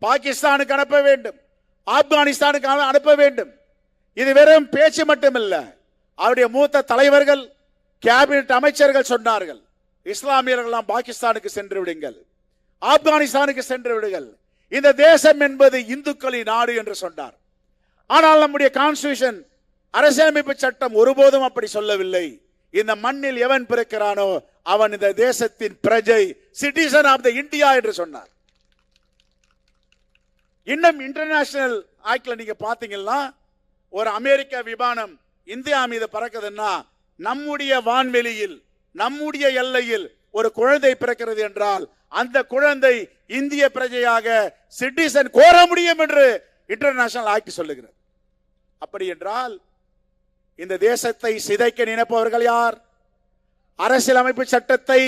பாகிஸ்தானுக்கு அனுப்ப வேண்டும், ஆப்கானிஸ்தானுக்கு அனுப்ப வேண்டும். இது வெறும் பேச்சு மட்டுமல்ல. அவருடைய மூத்த தலைவர்கள், கேபினட் அமைச்சர்கள் சொன்னார்கள், இஸ்லாமியர்கள் பாகிஸ்தானுக்கு சென்று விடுங்கள், ஆப்கானிஸ்தானுக்கு சென்று விடுங்கள், இந்த தேசம் என்பது இந்துக்களின் நாடு என்று சொன்னார். ஆனால் நம்முடைய கான்ஸ்டிடியூஷன், அரசியலமைப்பு சட்டம் ஒருபோதும் அப்படி சொல்லவில்லை. இந்த மண்ணில் எவன் பிறக்கிறானோ அவன் இந்த தேசத்தின் பிரஜை, சிட்டிசன் ஆஃப் த இந்தியா என்று சொன்னார். இன்னும் இன்டர்நேஷனல் ஆக்ட்ல நீங்க பாத்தீங்கன்னா, ஒரு அமெரிக்க விமானம் இந்தியா மீது பறக்குதுன்னா நம்முடைய வான்வெளியில், நம்முடைய எல்லையில் ஒரு குழந்தை பிறக்கிறது என்றால் அந்த குழந்தை இந்திய பிரஜையாக சிட்டிசன் கோர முடியும் என்று இன்டர்நேஷனல் ஆக்ட் சொல்லுகிறது. அப்படி என்றால் இந்த தேசத்தை சிதைக்க நினைப்பவர்கள் யார்? அரசியலமைப்பு சட்டத்தை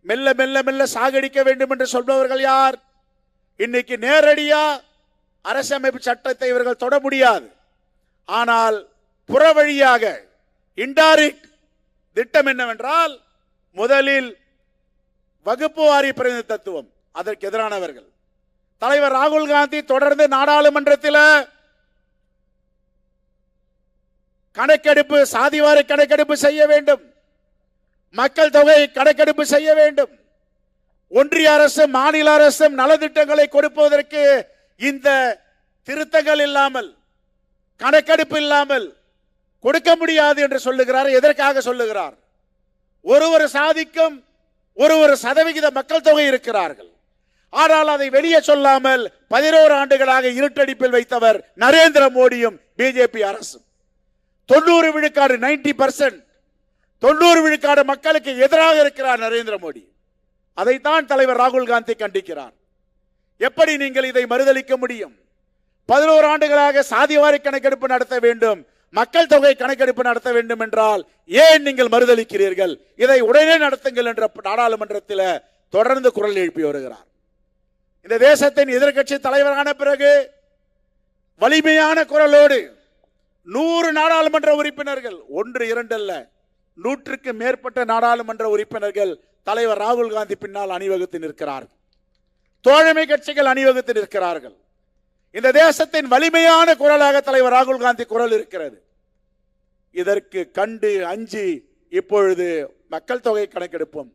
மெல்ல மெல்ல மெல்ல சாகடிக்க வேண்டும் என்று சொல்பவர்கள் யார்? இன்னைக்கு நேரடியா அரசியலமைப்பு சட்டத்தை இவர்கள் தொட முடியாது. ஆனால் புற வழியாக இன்டைரக்ட் திட்டம் என்னவென்றால், முதலில் வகுப்பு வாரி பிரதிநிதித்துவம், அதற்கு எதிரானவர்கள். தலைவர் ராகுல் காந்தி தொடர்ந்து நாடாளுமன்றத்தில் கணக்கெடுப்பு, சாதிவாரி கணக்கெடுப்பு செய்ய வேண்டும், மக்கள் தொகை கணக்கெடுப்பு செய்ய வேண்டும், ஒன்றிய அரசு மாநில அரசும் நலத்திட்டங்களை கொடுப்பதற்கு இந்த திருத்தங்கள் இல்லாமல், கணக்கெடுப்பு இல்லாமல் கொடுக்க முடியாது என்று சொல்லுகிறார். எதற்காக சொல்லுகிறார்? ஒரு சாதிக்கும் ஒரு சதவிகித மக்கள் தொகை இருக்கிறார்கள். ஆனால் அதை வெளியே சொல்லாமல் 11 ஆண்டுகளாக இருட்டடிப்பில் வைத்தவர் நரேந்திர மோடியும் பிஜேபி அரசும். 90 விழுக்காடு 90% 90 விழுக்காடு மக்களுக்கு எதிராக இருக்கிறார் நரேந்திர மோடி. அதைத்தான் தலைவர் ராகுல் காந்தி கண்டிக்கிறார். எப்படி நீங்கள் இதை மறுதளிக்க முடியும்? 11 ஆண்டுகளாக சாதிவாரி கணக்கெடுப்பு நடத்த வேண்டும், மக்கள் தொகை கணக்கெடுப்பு நடத்த வேண்டும் என்றால் ஏன் நீங்கள் மறுதளிக்கிறீர்கள்? இதை உடனே நடத்துங்கள் என்ற நாடாளுமன்றத்தில் தொடர்ந்து குரல் எழுப்பி வருகிறார். இந்த தேசத்தின் எதிர்க்கட்சி தலைவரான பிறகு வலிமையான குரலோடு 100 நாடாளுமன்ற உறுப்பினர்கள், 1 2 அல்ல 100க்கு மேற்பட்ட நாடாளுமன்ற உறுப்பினர்கள் தலைவர் ராகுல் காந்தி பின்னால் அணிவகுத்து நிற்கிறார்கள். தோழமை கட்சிகள் அணிவகுத்து நிற்கிறார்கள். இந்த தேசத்தின் வலிமையான குரலாக தலைவர் ராகுல் காந்தி குரல் இருக்கிறது. இதற்கு கண்டு அஞ்சி இப்பொழுது மக்கள் தொகை கணக்கெடுப்பும்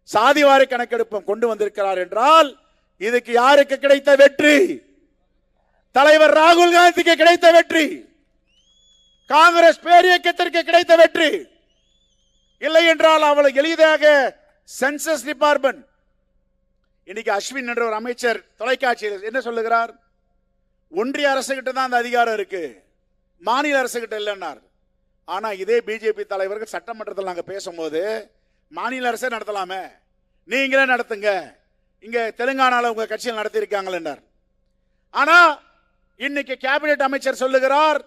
சாதிவாரி கணக்கெடுப்பும் கொண்டு வந்திருக்கிறார் என்றால் இதுக்கு யாருக்கு கிடைத்த வெற்றி? தலைவர் ராகுல் காந்திக்கு கிடைத்த வெற்றி, காங்கிரஸ் பேரியக்கத்திற்கு கிடைத்த வெற்றி. இல்லை என்றால் அவளை எளிதாக சென்சஸ் டிபார்ட்மெண்ட், இன்னைக்கு அஸ்வின் என்ற ஒரு அமைச்சர் தொலைக்காட்சியில் என்ன சொல்லுகிறார்? ஒன்றிய அரசு கிட்ட தான் அந்த அதிகாரம் இருக்கு, மாநில அரசு கிட்ட இல்லைன்னார். ஆனா இதே பிஜேபி தலைவர்கள் சட்டமன்றத்தில் நாங்க பேசும்போது மாநில அரசே நடத்தலாமே, நீங்களே நடத்துங்க, இங்க தெலுங்கானால உங்க கட்சியில் நடத்தி இருக்காங்க. ஆனா இன்னைக்கு கேபினெட் அமைச்சர் சொல்லுகிறார்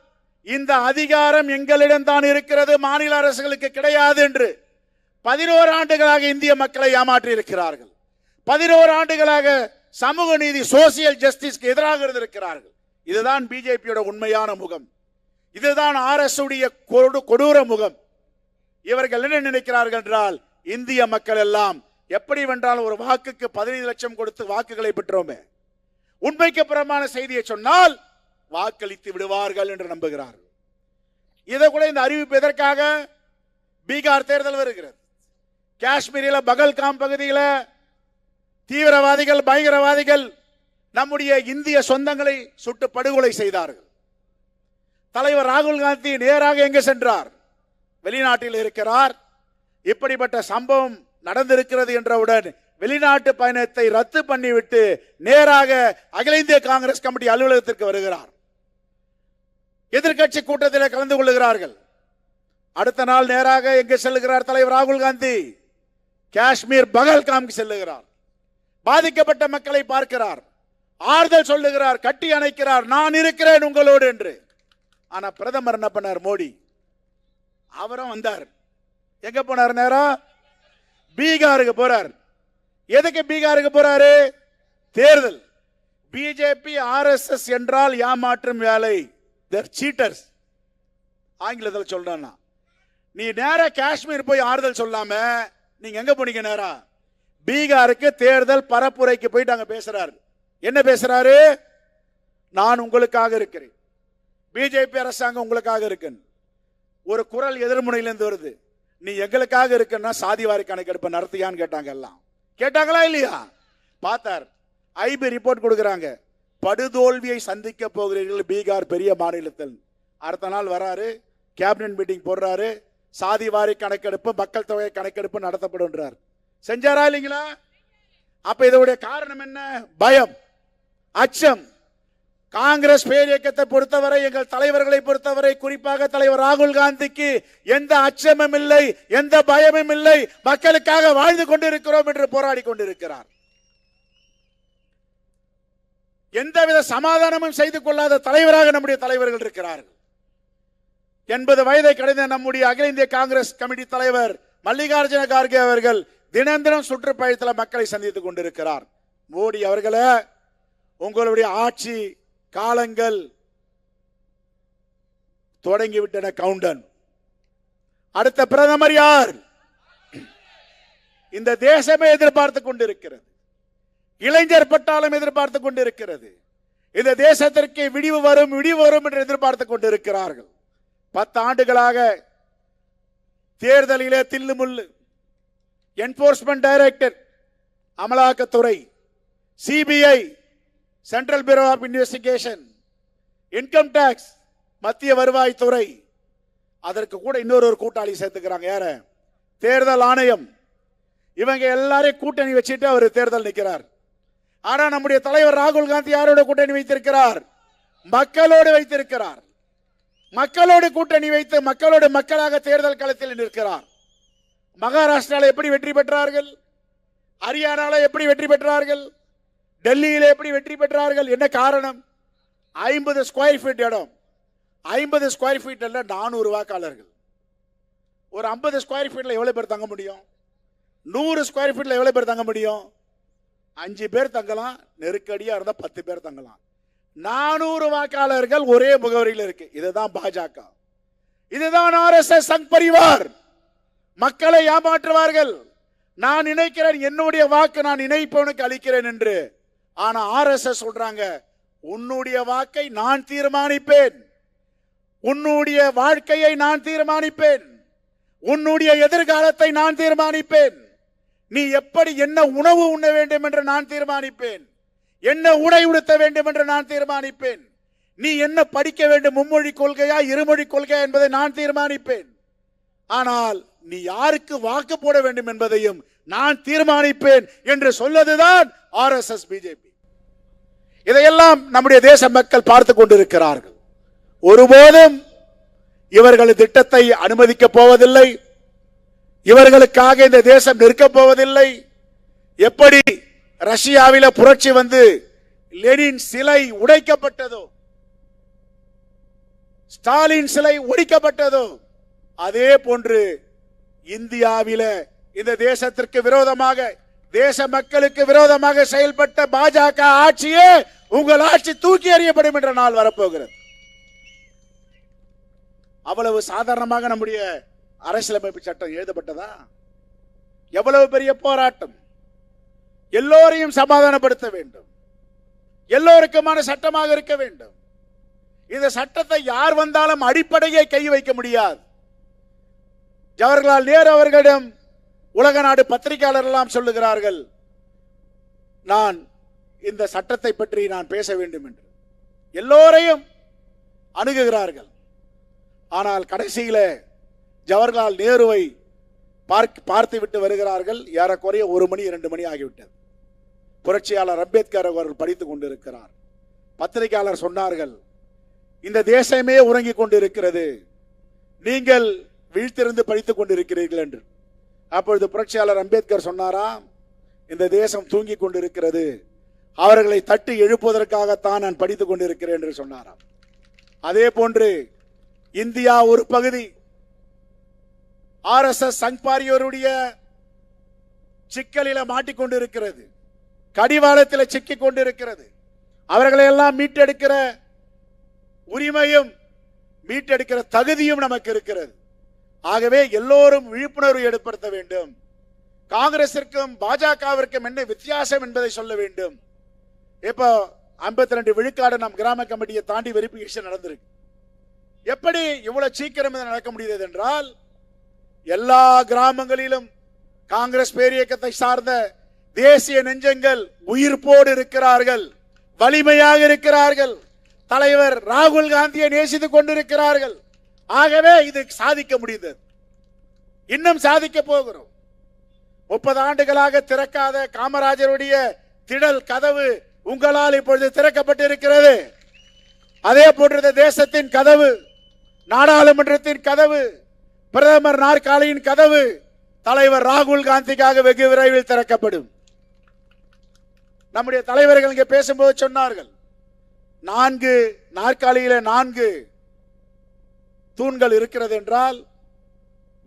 இந்த அதிகாரம் எங்களிடம் தான் இருக்கிறது, மாநில அரசுகளுக்கு கிடையாது என்று. 11 ஆண்டுகளாக இந்திய மக்களை ஏமாற்றி இருக்கிறார்கள். 11 ஆண்டுகளாக சமூக நீதி, சோசியல் ஜஸ்டிஸ்க்கு எதிராக இருந்திருக்கிறார்கள். இதுதான் பிஜேபியோட உண்மையான முகம். இதுதான் ஆர்எஸ் உடைய கொடூர முகம். இவர்கள் என்ன நினைக்கிறார்கள் என்றால் இந்திய மக்கள் எல்லாம் எப்படி வென்றாலும் ஒரு வாக்குக்கு 15 லட்சம் கொடுத்து வாக்குகளை பெற்றோமே, உண்மைக்கு புறமான செய்தியை சொன்னால் வாக்களித்து விடுவார்கள் என்று நம்புகிறார்கள். இதை கூட இந்த அறிவிப்பு எதற்காக? பீகார் தேர்தல் வருகிறது. காஷ்மீரில் பகல்காம் பகுதியில் தீவிரவாதிகள், பயங்கரவாதிகள் நம்முடைய இந்திய சொந்தங்களை சுட்டு படுகொலை செய்தார்கள். தலைவர் ராகுல் காந்தி நேராக எங்கு சென்றார்? வெளிநாட்டில் இருக்கிறார். இப்படிப்பட்ட சம்பவம் நடந்திருக்கிறது என்றவுடன் வெளிநாட்டு பயணத்தை ரத்து பண்ணிவிட்டு நேராக அகில இந்திய காங்கிரஸ் கமிட்டி அலுவலகத்திற்கு வருகிறார். எதிர்கட்சி கூட்டத்தில் கலந்து கொள்ளுகிறார்கள். அடுத்த நாள் நேராக எங்கே செல்லுகிறார் தலைவர் ராகுல் காந்தி? காஷ்மீர் பகல்காம் செல்லுகிறார். பாதிக்கப்பட்ட மக்களை பார்க்கிறார், ஆறுதல் சொல்லுகிறார், கட்டி அணைக்கிறார், நான் இருக்கிறேன் உங்களோடு என்று. ஆனா பிரதமர் என்ன பண்ணார்? மோடி அவரும் வந்தார். எங்க போனார்? நேரம் பீகாருக்கு போறார். எதுக்கு பீகாருக்கு போறாரு? தேர்தல். பிஜேபி ஆர்எஸ்எஸ் என்றால் ஏமாற்றும் வேலை, சீட்டர்ஸ் ஆங்கிலத்தில் சொல்றான். நீ நேரா காஷ்மீர் போய் ஆறுதல் சொல்லாம நீங்க எங்க போனீங்க? நேரா பீகாருக்கு தேர்தல் பரப்புரைக்கு போயிட்டு அங்க பேசுறாரு. என்ன பேசுறாரு? நான் உங்களுக்காக இருக்கிறேன், பிஜேபி அரசாங்கம் உங்களுக்காக இருக்கு. ஒரு குரல் எதிர்முனையிலிருந்து வருது, நீ எங்களுக்காக இருக்குன்னா சாதிவாரி கணக்கெடுப்பு நடத்தியான்னு கேட்டாங்க. எல்லாம் கேட்டாங்களா இல்லையா? பார்த்தார். ஐபி ரிப்போர்ட் கொடுக்குறாங்க, படுதோல்வியை சந்திக்க போகிறீர்கள் பீகார் பெரிய மாநிலத்தில். அடுத்த நாள் வராரு, கேபினட் மீட்டிங் போடுறாரு, சாதிவாரி கணக்கெடுப்பு, மக்கள் தொகை கணக்கெடுப்பு நடத்தப்படுன்றார். செஞ்சாரா இல்லைங்களா? அப்ப இதோடைய காரணம் என்ன? பயம், அச்சம். காங்கிரஸ் பேரியக்கத்தை பொறுத்தவரை, எங்கள் தலைவர்களை பொறுத்தவரை, குறிப்பாக தலைவர் ராகுல் காந்திக்கு எந்த அச்சமும் இல்லை, எந்த பயமும் இல்லை. மக்களுக்காக வாழ்ந்து கொண்டிருக்கிறோம் என்று போராடி கொண்டிருக்கிறார். எந்தவித சமாதானமும் செய்து கொள்ளாத தலைவராக நம்முடைய தலைவர்கள் இருக்கிறார்கள். 80 வயதை கடந்த நம்முடைய அகில இந்திய காங்கிரஸ் கமிட்டி தலைவர் மல்லிகார்ஜுன கார்கே அவர்கள் தினம் தினம் சுற்றுப்பயணத்தில் மக்களை சந்தித்துக் கொண்டிருக்கிறார். மோடி அவர்களே, உங்களுடைய ஆட்சி காலங்கள் தொடங்கிவிட்டன. கவுண்டன். அடுத்த பிரதமர் யார்? இந்த தேசமே எதிர்பார்த்து கொண்டிருக்கிறது. இளைஞர் பட்டாளம் எதிர்பார்த்து கொண்டிருக்கிறது. இந்த தேசத்திற்கு விடிவு வரும், விடிவு வரும் என்று எதிர்பார்த்து கொண்டிருக்கிறார்கள். 10 ஆண்டுகளாக தேர்தலிலே தில்லுமுள்ளு. என்போர்ஸ்மெண்ட் டைரக்டர் அமலாக்கத்துறை, CBI, central bureau of investigation, income tax, மத்திய வருவாய்த்துறை, அதற்கு கூட இன்னொரு கூட்டாளி சேர்த்துக்கிறாங்க. யார? தேர்தல் ஆணையம். இவங்க எல்லாரையும் கூட்டணி வச்சுட்டு அவர் தேர்தல் நிற்கிறார். ஆனா நம்முடைய தலைவர் ராகுல் காந்தி யாரோட கூட்டணி வைத்திருக்கிறார்? மக்களோடு வைத்திருக்கிறார். மக்களோடு கூட்டணி வைத்து மக்களோடு மக்களாக தேர்தல் களத்தில் நிற்கிறார். மகாராஷ்டிரால எப்படி வெற்றி பெற்றார்கள்? ஹரியானால எப்படி வெற்றி பெற்றார்கள்? டெல்லியில எப்படி வெற்றி பெற்றார்கள்? என்ன காரணம்? 50 ஸ்கொயர் ஃபீட் இடம், 50 ஸ்கொயர் ஃபீட் அல்ல 400 வாக்காளர்கள். ஒரு 50 ஸ்கொயர் ஃபீட்ல எவ்வளவு பேர் தங்க முடியும்? 100 ஸ்கொயர் ஃபீட்ல எவ்வளவு பேர் தங்க முடியும்? 5 பேர் தங்கலாம். நெருக்கடியா இருந்தா 10 பேர் தங்கலாம். 400 வாக்காளர்கள் ஒரே முகவரியில் இருக்கு. இதுதான் பாஜக, இதுதான் RSS சங் பரிவார். மக்களை ஏமாற்றுவார்கள். நான் நினைக்கிறேன் என்னுடைய வாக்கு நான் நினைப்பவனுக்கு அளிக்கிறேன் என்று. ஆனா RSS சொல்றாங்க, உன்னுடைய வாக்கை நான் தீர்மானிப்பேன், உன்னுடைய வாழ்க்கையை நான் தீர்மானிப்பேன், உன்னுடைய எதிர்காலத்தை நான் தீர்மானிப்பேன், நீ எப்படி என்ன உணவு உண்ண வேண்டும் என்று நான் தீர்மானிப்பேன், என்ன உடை உடுத்த வேண்டும் என்று நான் தீர்மானிப்பேன், நீ என்ன படிக்க வேண்டும், மும்மொழி கொள்கையா இருமொழி கொள்கையா என்பதை நான் தீர்மானிப்பேன். ஆனால் நீ யாருக்கு வாக்கு போட வேண்டும் என்பதையும் நான் தீர்மானிப்பேன் என்று சொல்லதுதான் RSS பிஜேபி. இதையெல்லாம் நம்முடைய தேச மக்கள் பார்த்து கொண்டிருக்கிறார்கள். ஒருபோதும் இவர்கள் திட்டத்தை அனுமதிக்க போவதில்லை. இவர்களுக்காக இந்த தேசம் நிற்கப் போவதில்லை. எப்படி ரஷ்யாவில புரட்சி வந்து லெனின் சிலை உடைக்கப்பட்டதோ, ஸ்டாலின் சிலை ஒடிக்கப்பட்டதோ, அதே போன்று இந்தியாவில இந்த தேசத்திற்கு விரோதமாக, தேச மக்களுக்கு விரோதமாக செயல்பட்ட பாஜக ஆட்சியே உங்கள் ஆட்சி தூக்கி எறியப்படும் என்ற நாள் வரப்போகிறது. அவ்வளவு சாதாரணமாக நம்முடைய அரசியலமைப்பு சட்டம் எழுதப்பட்டதா? எவ்வளவு பெரிய போராட்டம்! எல்லோரையும் சமாதானப்படுத்த வேண்டும், எல்லோருக்குமான சட்டமாக இருக்க வேண்டும். இந்த சட்டத்தை யார் வந்தாலும் அடிப்படையை கை வைக்க முடியாது. ஜவஹர்லால் நேரு அவர்களிடம் உலக நாடு பத்திரிகையாளர் எல்லாம் சொல்லுகிறார்கள், நான் இந்த சட்டத்தை பற்றி நான் பேச வேண்டும் என்று. எல்லோரையும் அணுகுகிறார்கள். ஆனால் கடைசியில ஜவஹர்லால் நேருவை பார்த்து விட்டு வருகிறார்கள். ஏறக்குறைய 1 மணி 2 மணி ஆகிவிட்டது. புரட்சியாளர் அம்பேத்கர் அவர்கள் படித்துக் கொண்டிருக்கிறார். பத்திரிகையாளர் சொன்னார்கள், இந்த தேசமே உறங்கிக் கொண்டிருக்கிறது, நீங்கள் வீழ்த்திருந்து படித்துக் கொண்டிருக்கிறீர்கள் என்று. அப்பொழுது புரட்சியாளர் அம்பேத்கர் சொன்னாராம், இந்த தேசம் தூங்கிக் கொண்டிருக்கிறது, அவர்களை தட்டி எழுப்புவதற்காகத்தான் நான் படித்துக் கொண்டிருக்கிறேன் என்று சொன்னாராம். அதே போன்று இந்தியா ஒரு பகுதி RSS சங்பாரியோருடைய சிக்கலில மாட்டிக்கொண்டிருக்கிறது, கடிவாளத்தில் சிக்கிக் கொண்டிருக்கிறது. அவர்களை எல்லாம் மீட்டெடுக்கிற உரிமையும் மீட்டெடுக்கிற தகுதியும் நமக்கு இருக்கிறது. ஆகவே எல்லோரும் விழிப்புணர்வு ஏற்படுத்த வேண்டும். காங்கிரசிற்கும் பாஜகவிற்கும் என்ன வித்தியாசம் என்பதை சொல்ல வேண்டும். இப்போ 52 விழுக்காடு நம் கிராம கமிட்டியை தாண்டி வெரிஃபிகேஷன் நடந்திருக்கு. எப்படி இவ்வளவு சீக்கிரம் நடக்க முடியாது என்றால், எல்லா கிராமங்களிலும் காங்கிரஸ் பேரியக்கத்தை சார்ந்த தேசிய நெஞ்சங்கள் உயிர்ப்போடு இருக்கிறார்கள், வலிமையாக இருக்கிறார்கள், தலைவர் ராகுல் காந்தியை நேசித்துக் கொண்டிருக்கிறார்கள். ஆகவே இது சாதிக்க முடிந்தது, இன்னும் சாதிக்க போகிறோம். 30 ஆண்டுகளாக திறக்காத காமராஜருடைய திடல் கதவு உங்களால் இப்பொழுது திறக்கப்பட்டிருக்கிறது. அதே போன்ற தேசத்தின் கதவு, நாடாளுமன்றத்தின் கதவு, பிரதமர் நாற்காலியின் கதவு தலைவர் ராகுல் காந்திக்காக வெகு விரைவில் திறக்கப்படும். நம்முடைய தலைவர்கள் இங்கே பேசும்போது சொன்னார்கள், 4 நாற்காலியில 4 தூண்கள் இருக்கிறது என்றால்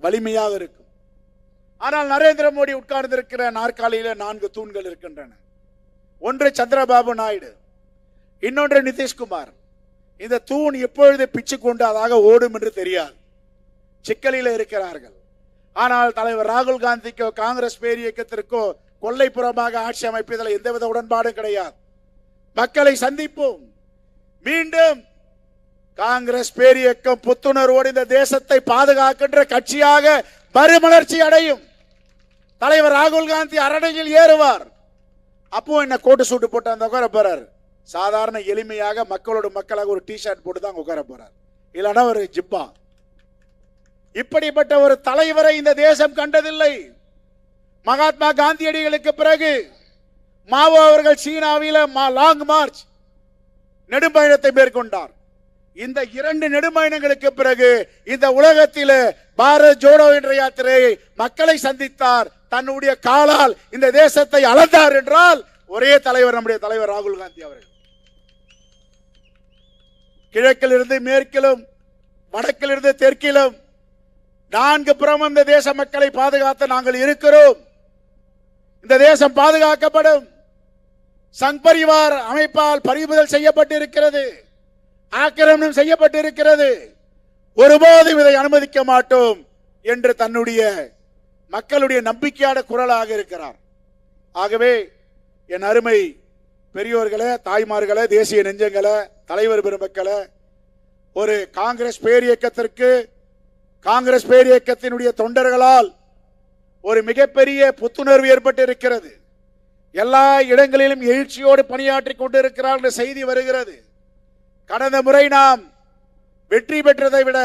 வலிமையாக இருக்கும். ஆனால் நரேந்திர மோடி உட்கார்ந்திருக்கிற நாற்காலியில 4 தூண்கள் இருக்கின்றன. ஒன்று சந்திரபாபு நாயுடு, இன்னொன்று நிதிஷ்குமார். இந்த தூண் எப்பொழுது பிச்சு கொண்டு அதாக ஓடும் என்று தெரியாது, சிக்கலில் இருக்கிறார்கள். ஆனால் தலைவர் ராகுல் காந்திக்கோ காங்கிரஸ் பேரியக்கத்திற்கோ கொல்லைப்புறமாக ஆட்சி அமைப்பதில் எந்தவித உடன்பாடும் கிடையாது. மக்களை சந்திப்போம். மீண்டும் காங்கிரஸ் பேரியக்கம் புத்துணர்வோடு இந்த தேசத்தை பாதுகாக்கின்ற கட்சியாக மறுமலர்ச்சி அடையும். தலைவர் ராகுல் காந்தி அரணையில் ஏறுவார். அப்போ என்ன கோட்டு சூட்டு போட்டு அந்த உட்கார போறாரு. சாதாரண எளிமையாக மக்களோட மக்களாக ஒரு டி-ஷர்ட் போட்டு தான் உட்கார போறார், இல்லைன்னா ஒரு ஜிப்பா. இப்படிப்பட்ட ஒரு தலைவரை இந்த தேசம் கண்டதில்லை. மகாத்மா காந்தியடிகளுக்கு பிறகு மாவோ அவர்கள் சீனாவில லாங் மார்ச் நெடும்பயணத்தை மேற்கொண்டார். இந்த 2 நெடும்பயணங்களுக்கு பிறகு இந்த உலகத்தில் பாரத் ஜோடோ என்ற யாத்திரையை மக்களை சந்தித்தார். தன்னுடைய காலால் இந்த தேசத்தை அளந்தார் என்றால் ஒரே தலைவர், நம்முடைய தலைவர் ராகுல் காந்தி அவர்கள். கிழக்கிலிருந்து மேற்கிலும் வடக்கிலிருந்து தெற்கிலும் 4 புறமும் இந்த தேச மக்களை பாதுகாத்து நாங்கள் இருக்கிறோம். இந்த தேசம் பாதுகாக்கப்படும். சங் பரிவார் அமைப்பால் பறிமுதல் செய்யப்பட்டிருக்கிறது, ஆக்கிரமணம் செய்யப்பட்டிருக்கிறது. ஒருபோதும் இதை அனுமதிக்க மாட்டோம் என்று தன்னுடைய மக்களுடைய நம்பிக்கையான குரலாக இருக்கிறார். ஆகவே என் அருமை பெரியோர்களே, தாய்மார்களே, தேசிய நெஞ்சங்களே, தலைவர் பெருமக்களே, ஒரு காங்கிரஸ் பேரியக்கத்திற்கு, காங்கிரஸ் பேரியக்கத்தினுடைய தொண்டர்களால் ஒரு மிகப்பெரிய புத்துணர்வு ஏற்பட்டிருக்கிறது. எல்லா இடங்களிலும் எழுச்சியோடு பணியாற்றி கொண்டிருக்கிறார் என்ற செய்தி வருகிறது. கடந்த முறை நாம் வெற்றி பெற்றதை விட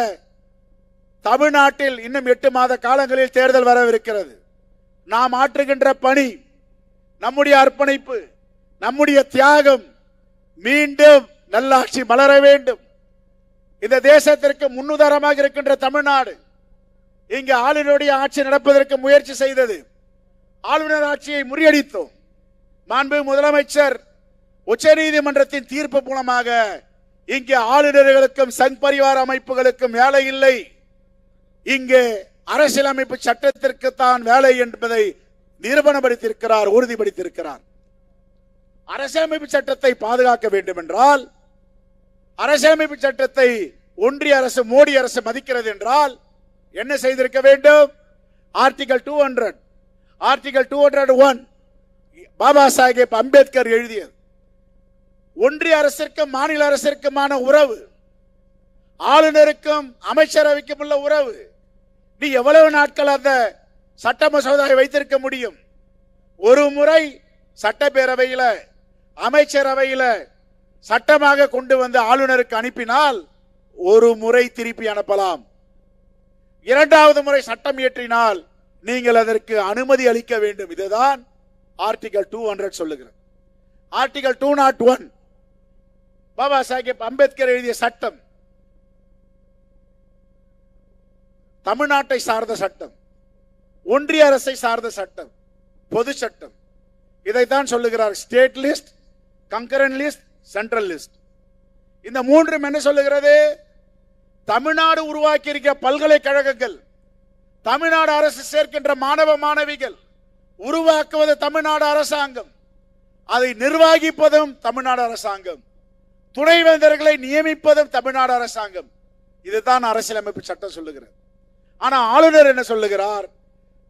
தமிழ்நாட்டில் இன்னும் 8 மாத காலங்களில் தேர்தல் வரவிருக்கிறது. நாம் ஆற்றுகின்ற பணி, நம்முடைய அர்ப்பணிப்பு, நம்முடைய தியாகம் மீண்டும் நல்லாட்சி மலர வேண்டும். இந்த தேசத்திற்கு முன்னுதாரணமாக இருக்கின்ற தமிழ்நாடு இங்கு ஆளுநருடைய ஆட்சி நடப்பதற்கு முயற்சி செய்தது. ஆளுநர் ஆட்சியை முறியடித்தோம். மாண்பு முதலமைச்சர் உச்சநீதிமன்றத்தின் தீர்ப்பு மூலமாக இங்கே ஆளுநர்களுக்கும் சங் பரிவார அமைப்புகளுக்கும் வேலை இல்லை, இங்கே அரசியலமைப்பு சட்டத்திற்கு தான் வேலை என்பதை நிரூபணப்படுத்தியிருக்கிறார், உறுதிப்படுத்தியிருக்கிறார். அரசியலமைப்பு சட்டத்தை பாதுகாக்க வேண்டும் என்றால், அரசியலமைப்பு சட்டத்தை ஒன்றிய அரசு மோடி அரசு மதிக்கிறது என்றால் என்ன செய்திருக்க வேண்டும்? ஆர்டிகல் 200, ஆர்டிகல் 201 பாபா சாஹேப் அம்பேத்கர் எழுதியது. ஒன்றிய அரசிற்கும் மாநில அரசிற்குமான உறவு, ஆளுநருக்கும் அமைச்சரவைக்கும் உள்ள உறவு. நீ எவ்வளவு நாட்கள் அந்த சட்ட மசோதாவை வைத்திருக்க முடியும்? ஒரு முறை சட்டப்பேரவையில அமைச்சரவையில சட்டமாக கொண்டு வந்து ஆளுநருக்கு அனுப்பினால் ஒரு முறை திருப்பி அனுப்பலாம். 2வது முறை சட்டம் இயற்றினால் நீங்கள் அதற்கு அனுமதி அளிக்க வேண்டும். இதுதான் ஆர்டிகல் 200 சொல்லுகிறது. ஆர்டிகல் 201 பாபா சாஹேப் அம்பேத்கர் எழுதிய சட்டம், தமிழ்நாட்டை சார்ந்த சட்டம், ஒன்றிய அரசை சார்ந்த சட்டம், பொது சட்டம். இதைத்தான் சொல்லுகிறார் state list, concurrent list, central list. இந்த மூன்றும் என்ன சொல்லுகிறது? தமிழ்நாடு உருவாக்கி இருக்கிற பல்கலைக்கழகங்கள், தமிழ்நாடு அரசு சேர்க்கின்ற மாணவ மாணவிகள் உருவாக்குவது தமிழ்நாடு அரசாங்கம், அதை நிர்வகிப்பதும் தமிழ்நாடு அரசாங்கம், துணைவேந்தர்களை நியமிப்பதும் தமிழ்நாடு அரசாங்கம். இதுதான் அரசியலமைப்பு சட்டம் சொல்லுகிறது. ஆனா ஆளுநர் என்ன சொல்லுகிறார்?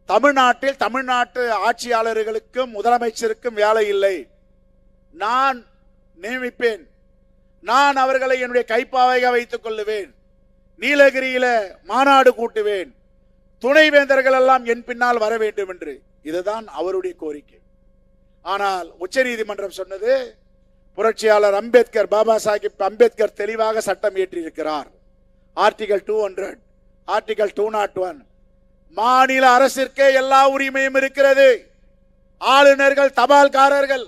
தமிழ்நாட்டில் தமிழ்நாட்டு ஆட்சியாளர்களுக்கும் முதலமைச்சருக்கும் வேலை இல்லை, நான் நியமிப்பேன், நான் அவர்களை என்னுடைய கைப்பாவையாக வைத்துக் கொள்ளுவேன், நீலகிரியில மாநாடு கூட்டுவேன், துணைவேந்தர்கள் எல்லாம் என் பின்னால் வர வேண்டும் என்று. இதுதான் அவருடைய கோரிக்கை. ஆனால் உச்சநீதிமன்றம் சொன்னது, புரட்சியாளர் அம்பேத்கர், பாபா சாஹேப் அம்பேத்கர் தெளிவாக சட்டம் இயற்றியிருக்கிறார். ஆர்டிகல் 200, ஆர்டிகல் 201, மாநில அரசிற்கே எல்லா உரிமையும் இருக்கிறது. ஆளுநர்கள் தபால்காரர்கள்,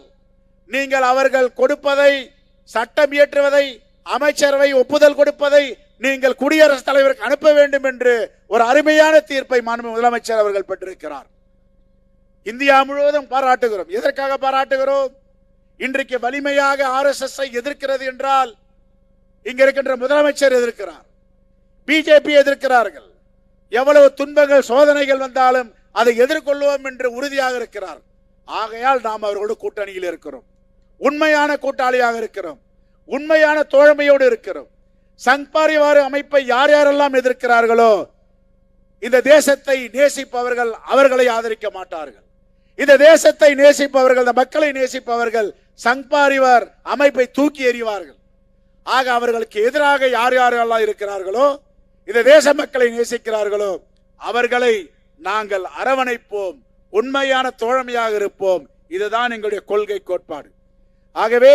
நீங்கள் அவர்கள் கொடுப்பதை, சட்டம் இயற்றுவதை, அமைச்சரவை ஒப்புதல் கொடுப்பதை நீங்கள் குடியரசுத் தலைவருக்கு அனுப்ப வேண்டும் என்று ஒரு அருமையான தீர்ப்பை மாண்பு முதலமைச்சர் அவர்கள் பெற்றிருக்கிறார். இந்தியா முழுவதும் பாராட்டுகிறோம். எதற்காக பாராட்டுகிறோம்? இன்றைக்கு வலிமையாக RSS எதிர்க்கிறது என்றால் இங்க இருக்கின்ற முதலமைச்சர் எதிர்க்கிறார், பிஜேபி எதிர்க்கிறார்கள். எவ்வளவு துன்பங்கள் சோதனைகள் வந்தாலும் அதை எதிர்கொள்வோம் என்று உறுதியாக இருக்கிறார். ஆகையால் நாம் அவர்களோடு கூட்டணியில் இருக்கிறோம், உண்மையான கூட்டாளியாக இருக்கிறோம், உண்மையான தோழமையோடு இருக்கிறோம். சங் பரிவார அமைப்பை யார் யாரெல்லாம் எதிர்க்கிறார்களோ இந்த தேசத்தை நேசிப்பவர்கள் அவர்களை ஆதரிக்க மாட்டார்கள். இந்த தேசத்தை நேசிப்பவர்கள், இந்த மக்களை நேசிப்பவர்கள் சங் பரிவார் அமைப்பை தூக்கி எறிவார்கள். ஆக அவர்களுக்கு எதிராக யார் யாரெல்லாம் இருக்கிறார்களோ, இந்த தேச மக்களை நேசிக்கிறார்களோ அவர்களை நாங்கள் அரவணைப்போம், உண்மையான தோழமையாக இருப்போம். இதுதான் எங்களுடைய கொள்கை கோட்பாடு. ஆகவே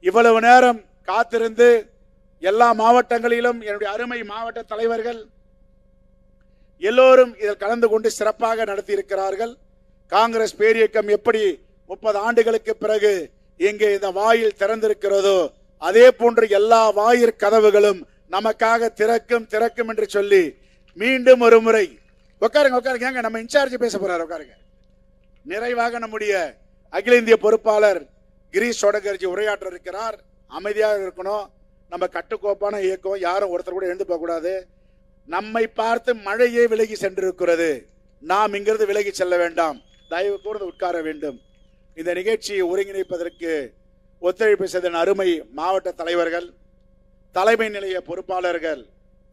இவ்வளவு நேரம் காத்திருந்து எல்லா மாவட்டங்களிலும் என்னுடைய அருமை மாவட்ட தலைவர்கள் எல்லோரும் இதில் கலந்து கொண்டு சிறப்பாக நடத்தி இருக்கிறார்கள். காங்கிரஸ் பேரியக்கம் எப்படி 30 ஆண்டுகளுக்கு பிறகு இங்கே இந்த வாயில் திறந்திருக்கிறதோ அதே போன்று எல்லா வாயிற் கதவுகளும் நமக்காக திறக்கும் என்று சொல்லி மீண்டும் ஒரு முறை உட்காருங்க. நம்ம இன்சார்ஜ் பேச போறாரு, உட்காருங்க. நிறைவாக நம்முடைய அகில இந்திய பொறுப்பாளர் கிரீஷ் சோடகர்ஜி உரையாற்ற இருக்கிறார். அமைதியாக இருக்கணும். நம்ம கட்டுக்கோப்பான இயக்கம், யாரும் ஒருத்தர் கூட எழுந்து போக கூடாது. நம்மை பார்த்து மழையே விலகி சென்றிருக்கிறது, நாம் இங்கிருந்து விலகி செல்ல வேண்டாம், தயவு கூர்ந்து உட்கார வேண்டும். இந்த நிகழ்ச்சியை ஒருங்கிணைப்பதற்கு ஒத்துழைப்பு செய்த அருமை மாவட்ட தலைவர்கள், தலைமை நிலைய பொறுப்பாளர்கள்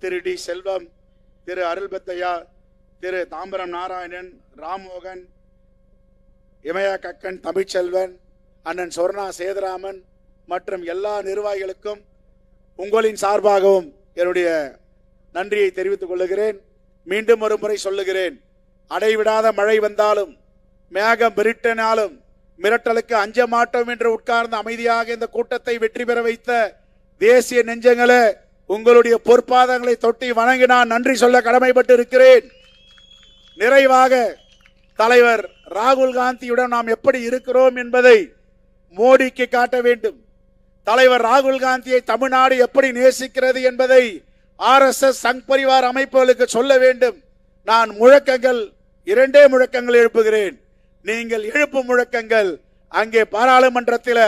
திரு டி செல்வம், திரு அருள்பத்தையா, திரு தாம்பரம் நாராயணன், ராம்மோகன், இமயா கக்கன், தமிழ்ச்செல்வன், அண்ணன் சொர்ணா சேதுராமன் மற்றும் எல்லா நிர்வாகிகளுக்கும் உங்களின் சார்பாகவும் என்னுடைய நன்றியை தெரிவித்துக் கொள்ளுகிறேன். மீண்டும் ஒரு முறை சொல்லுகிறேன், அடைவிடாத மழை வந்தாலும் மேகம் மிரட்டினாலும் மிரட்டலுக்கு அஞ்ச மாட்டோம் என்று உட்கார்ந்து அமைதியாக இந்த கூட்டத்தை வெற்றி பெற வைத்த தேசிய நெஞ்சங்களே, உங்களுடைய பொற்பாதங்களை தொட்டி வணங்கி நான் நன்றி சொல்ல கடமைப்பட்டு இருக்கிறேன். நிறைவாக தலைவர் ராகுல் காந்தியுடன் நாம் எப்படி இருக்கிறோம் என்பதை மோடிக்கு காட்ட வேண்டும். தலைவர் ராகுல் காந்தியை தமிழ்நாடு எப்படி நேசிக்கிறது என்பதை RSS சங் பரிவார் அமைப்புகளுக்கு சொல்ல வேண்டும். நான் முழக்கங்கள், 2 முழக்கங்கள் எழுப்புகிறேன். நீங்கள் எழுப்பும் முழக்கங்கள் அங்கே பாராளுமன்றத்தில்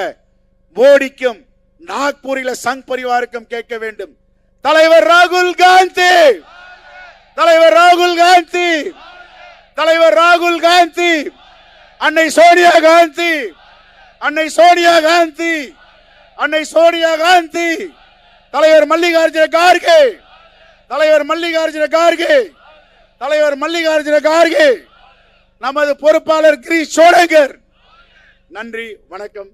மோடிக்கும் நாக்பூரில் சங் பரிவாருக்கும் கேட்க வேண்டும். தலைவர் ராகுல் காந்தி, தலைவர் ராகுல் காந்தி, தலைவர் ராகுல் காந்தி, அன்னை சோனியா காந்தி, அன்னை சோனியா காந்தி, அன்னை சோனியா காந்தி, தலைவர் மல்லிகார்ஜுன கார்கே, தலைவர் மல்லிகார்ஜுன கார்கே, தலைவர் மல்லிகார்ஜுன கார்கே, நமது பொறுப்பாளர் கிரீஷ் சோடங்கர். நன்றி, வணக்கம்.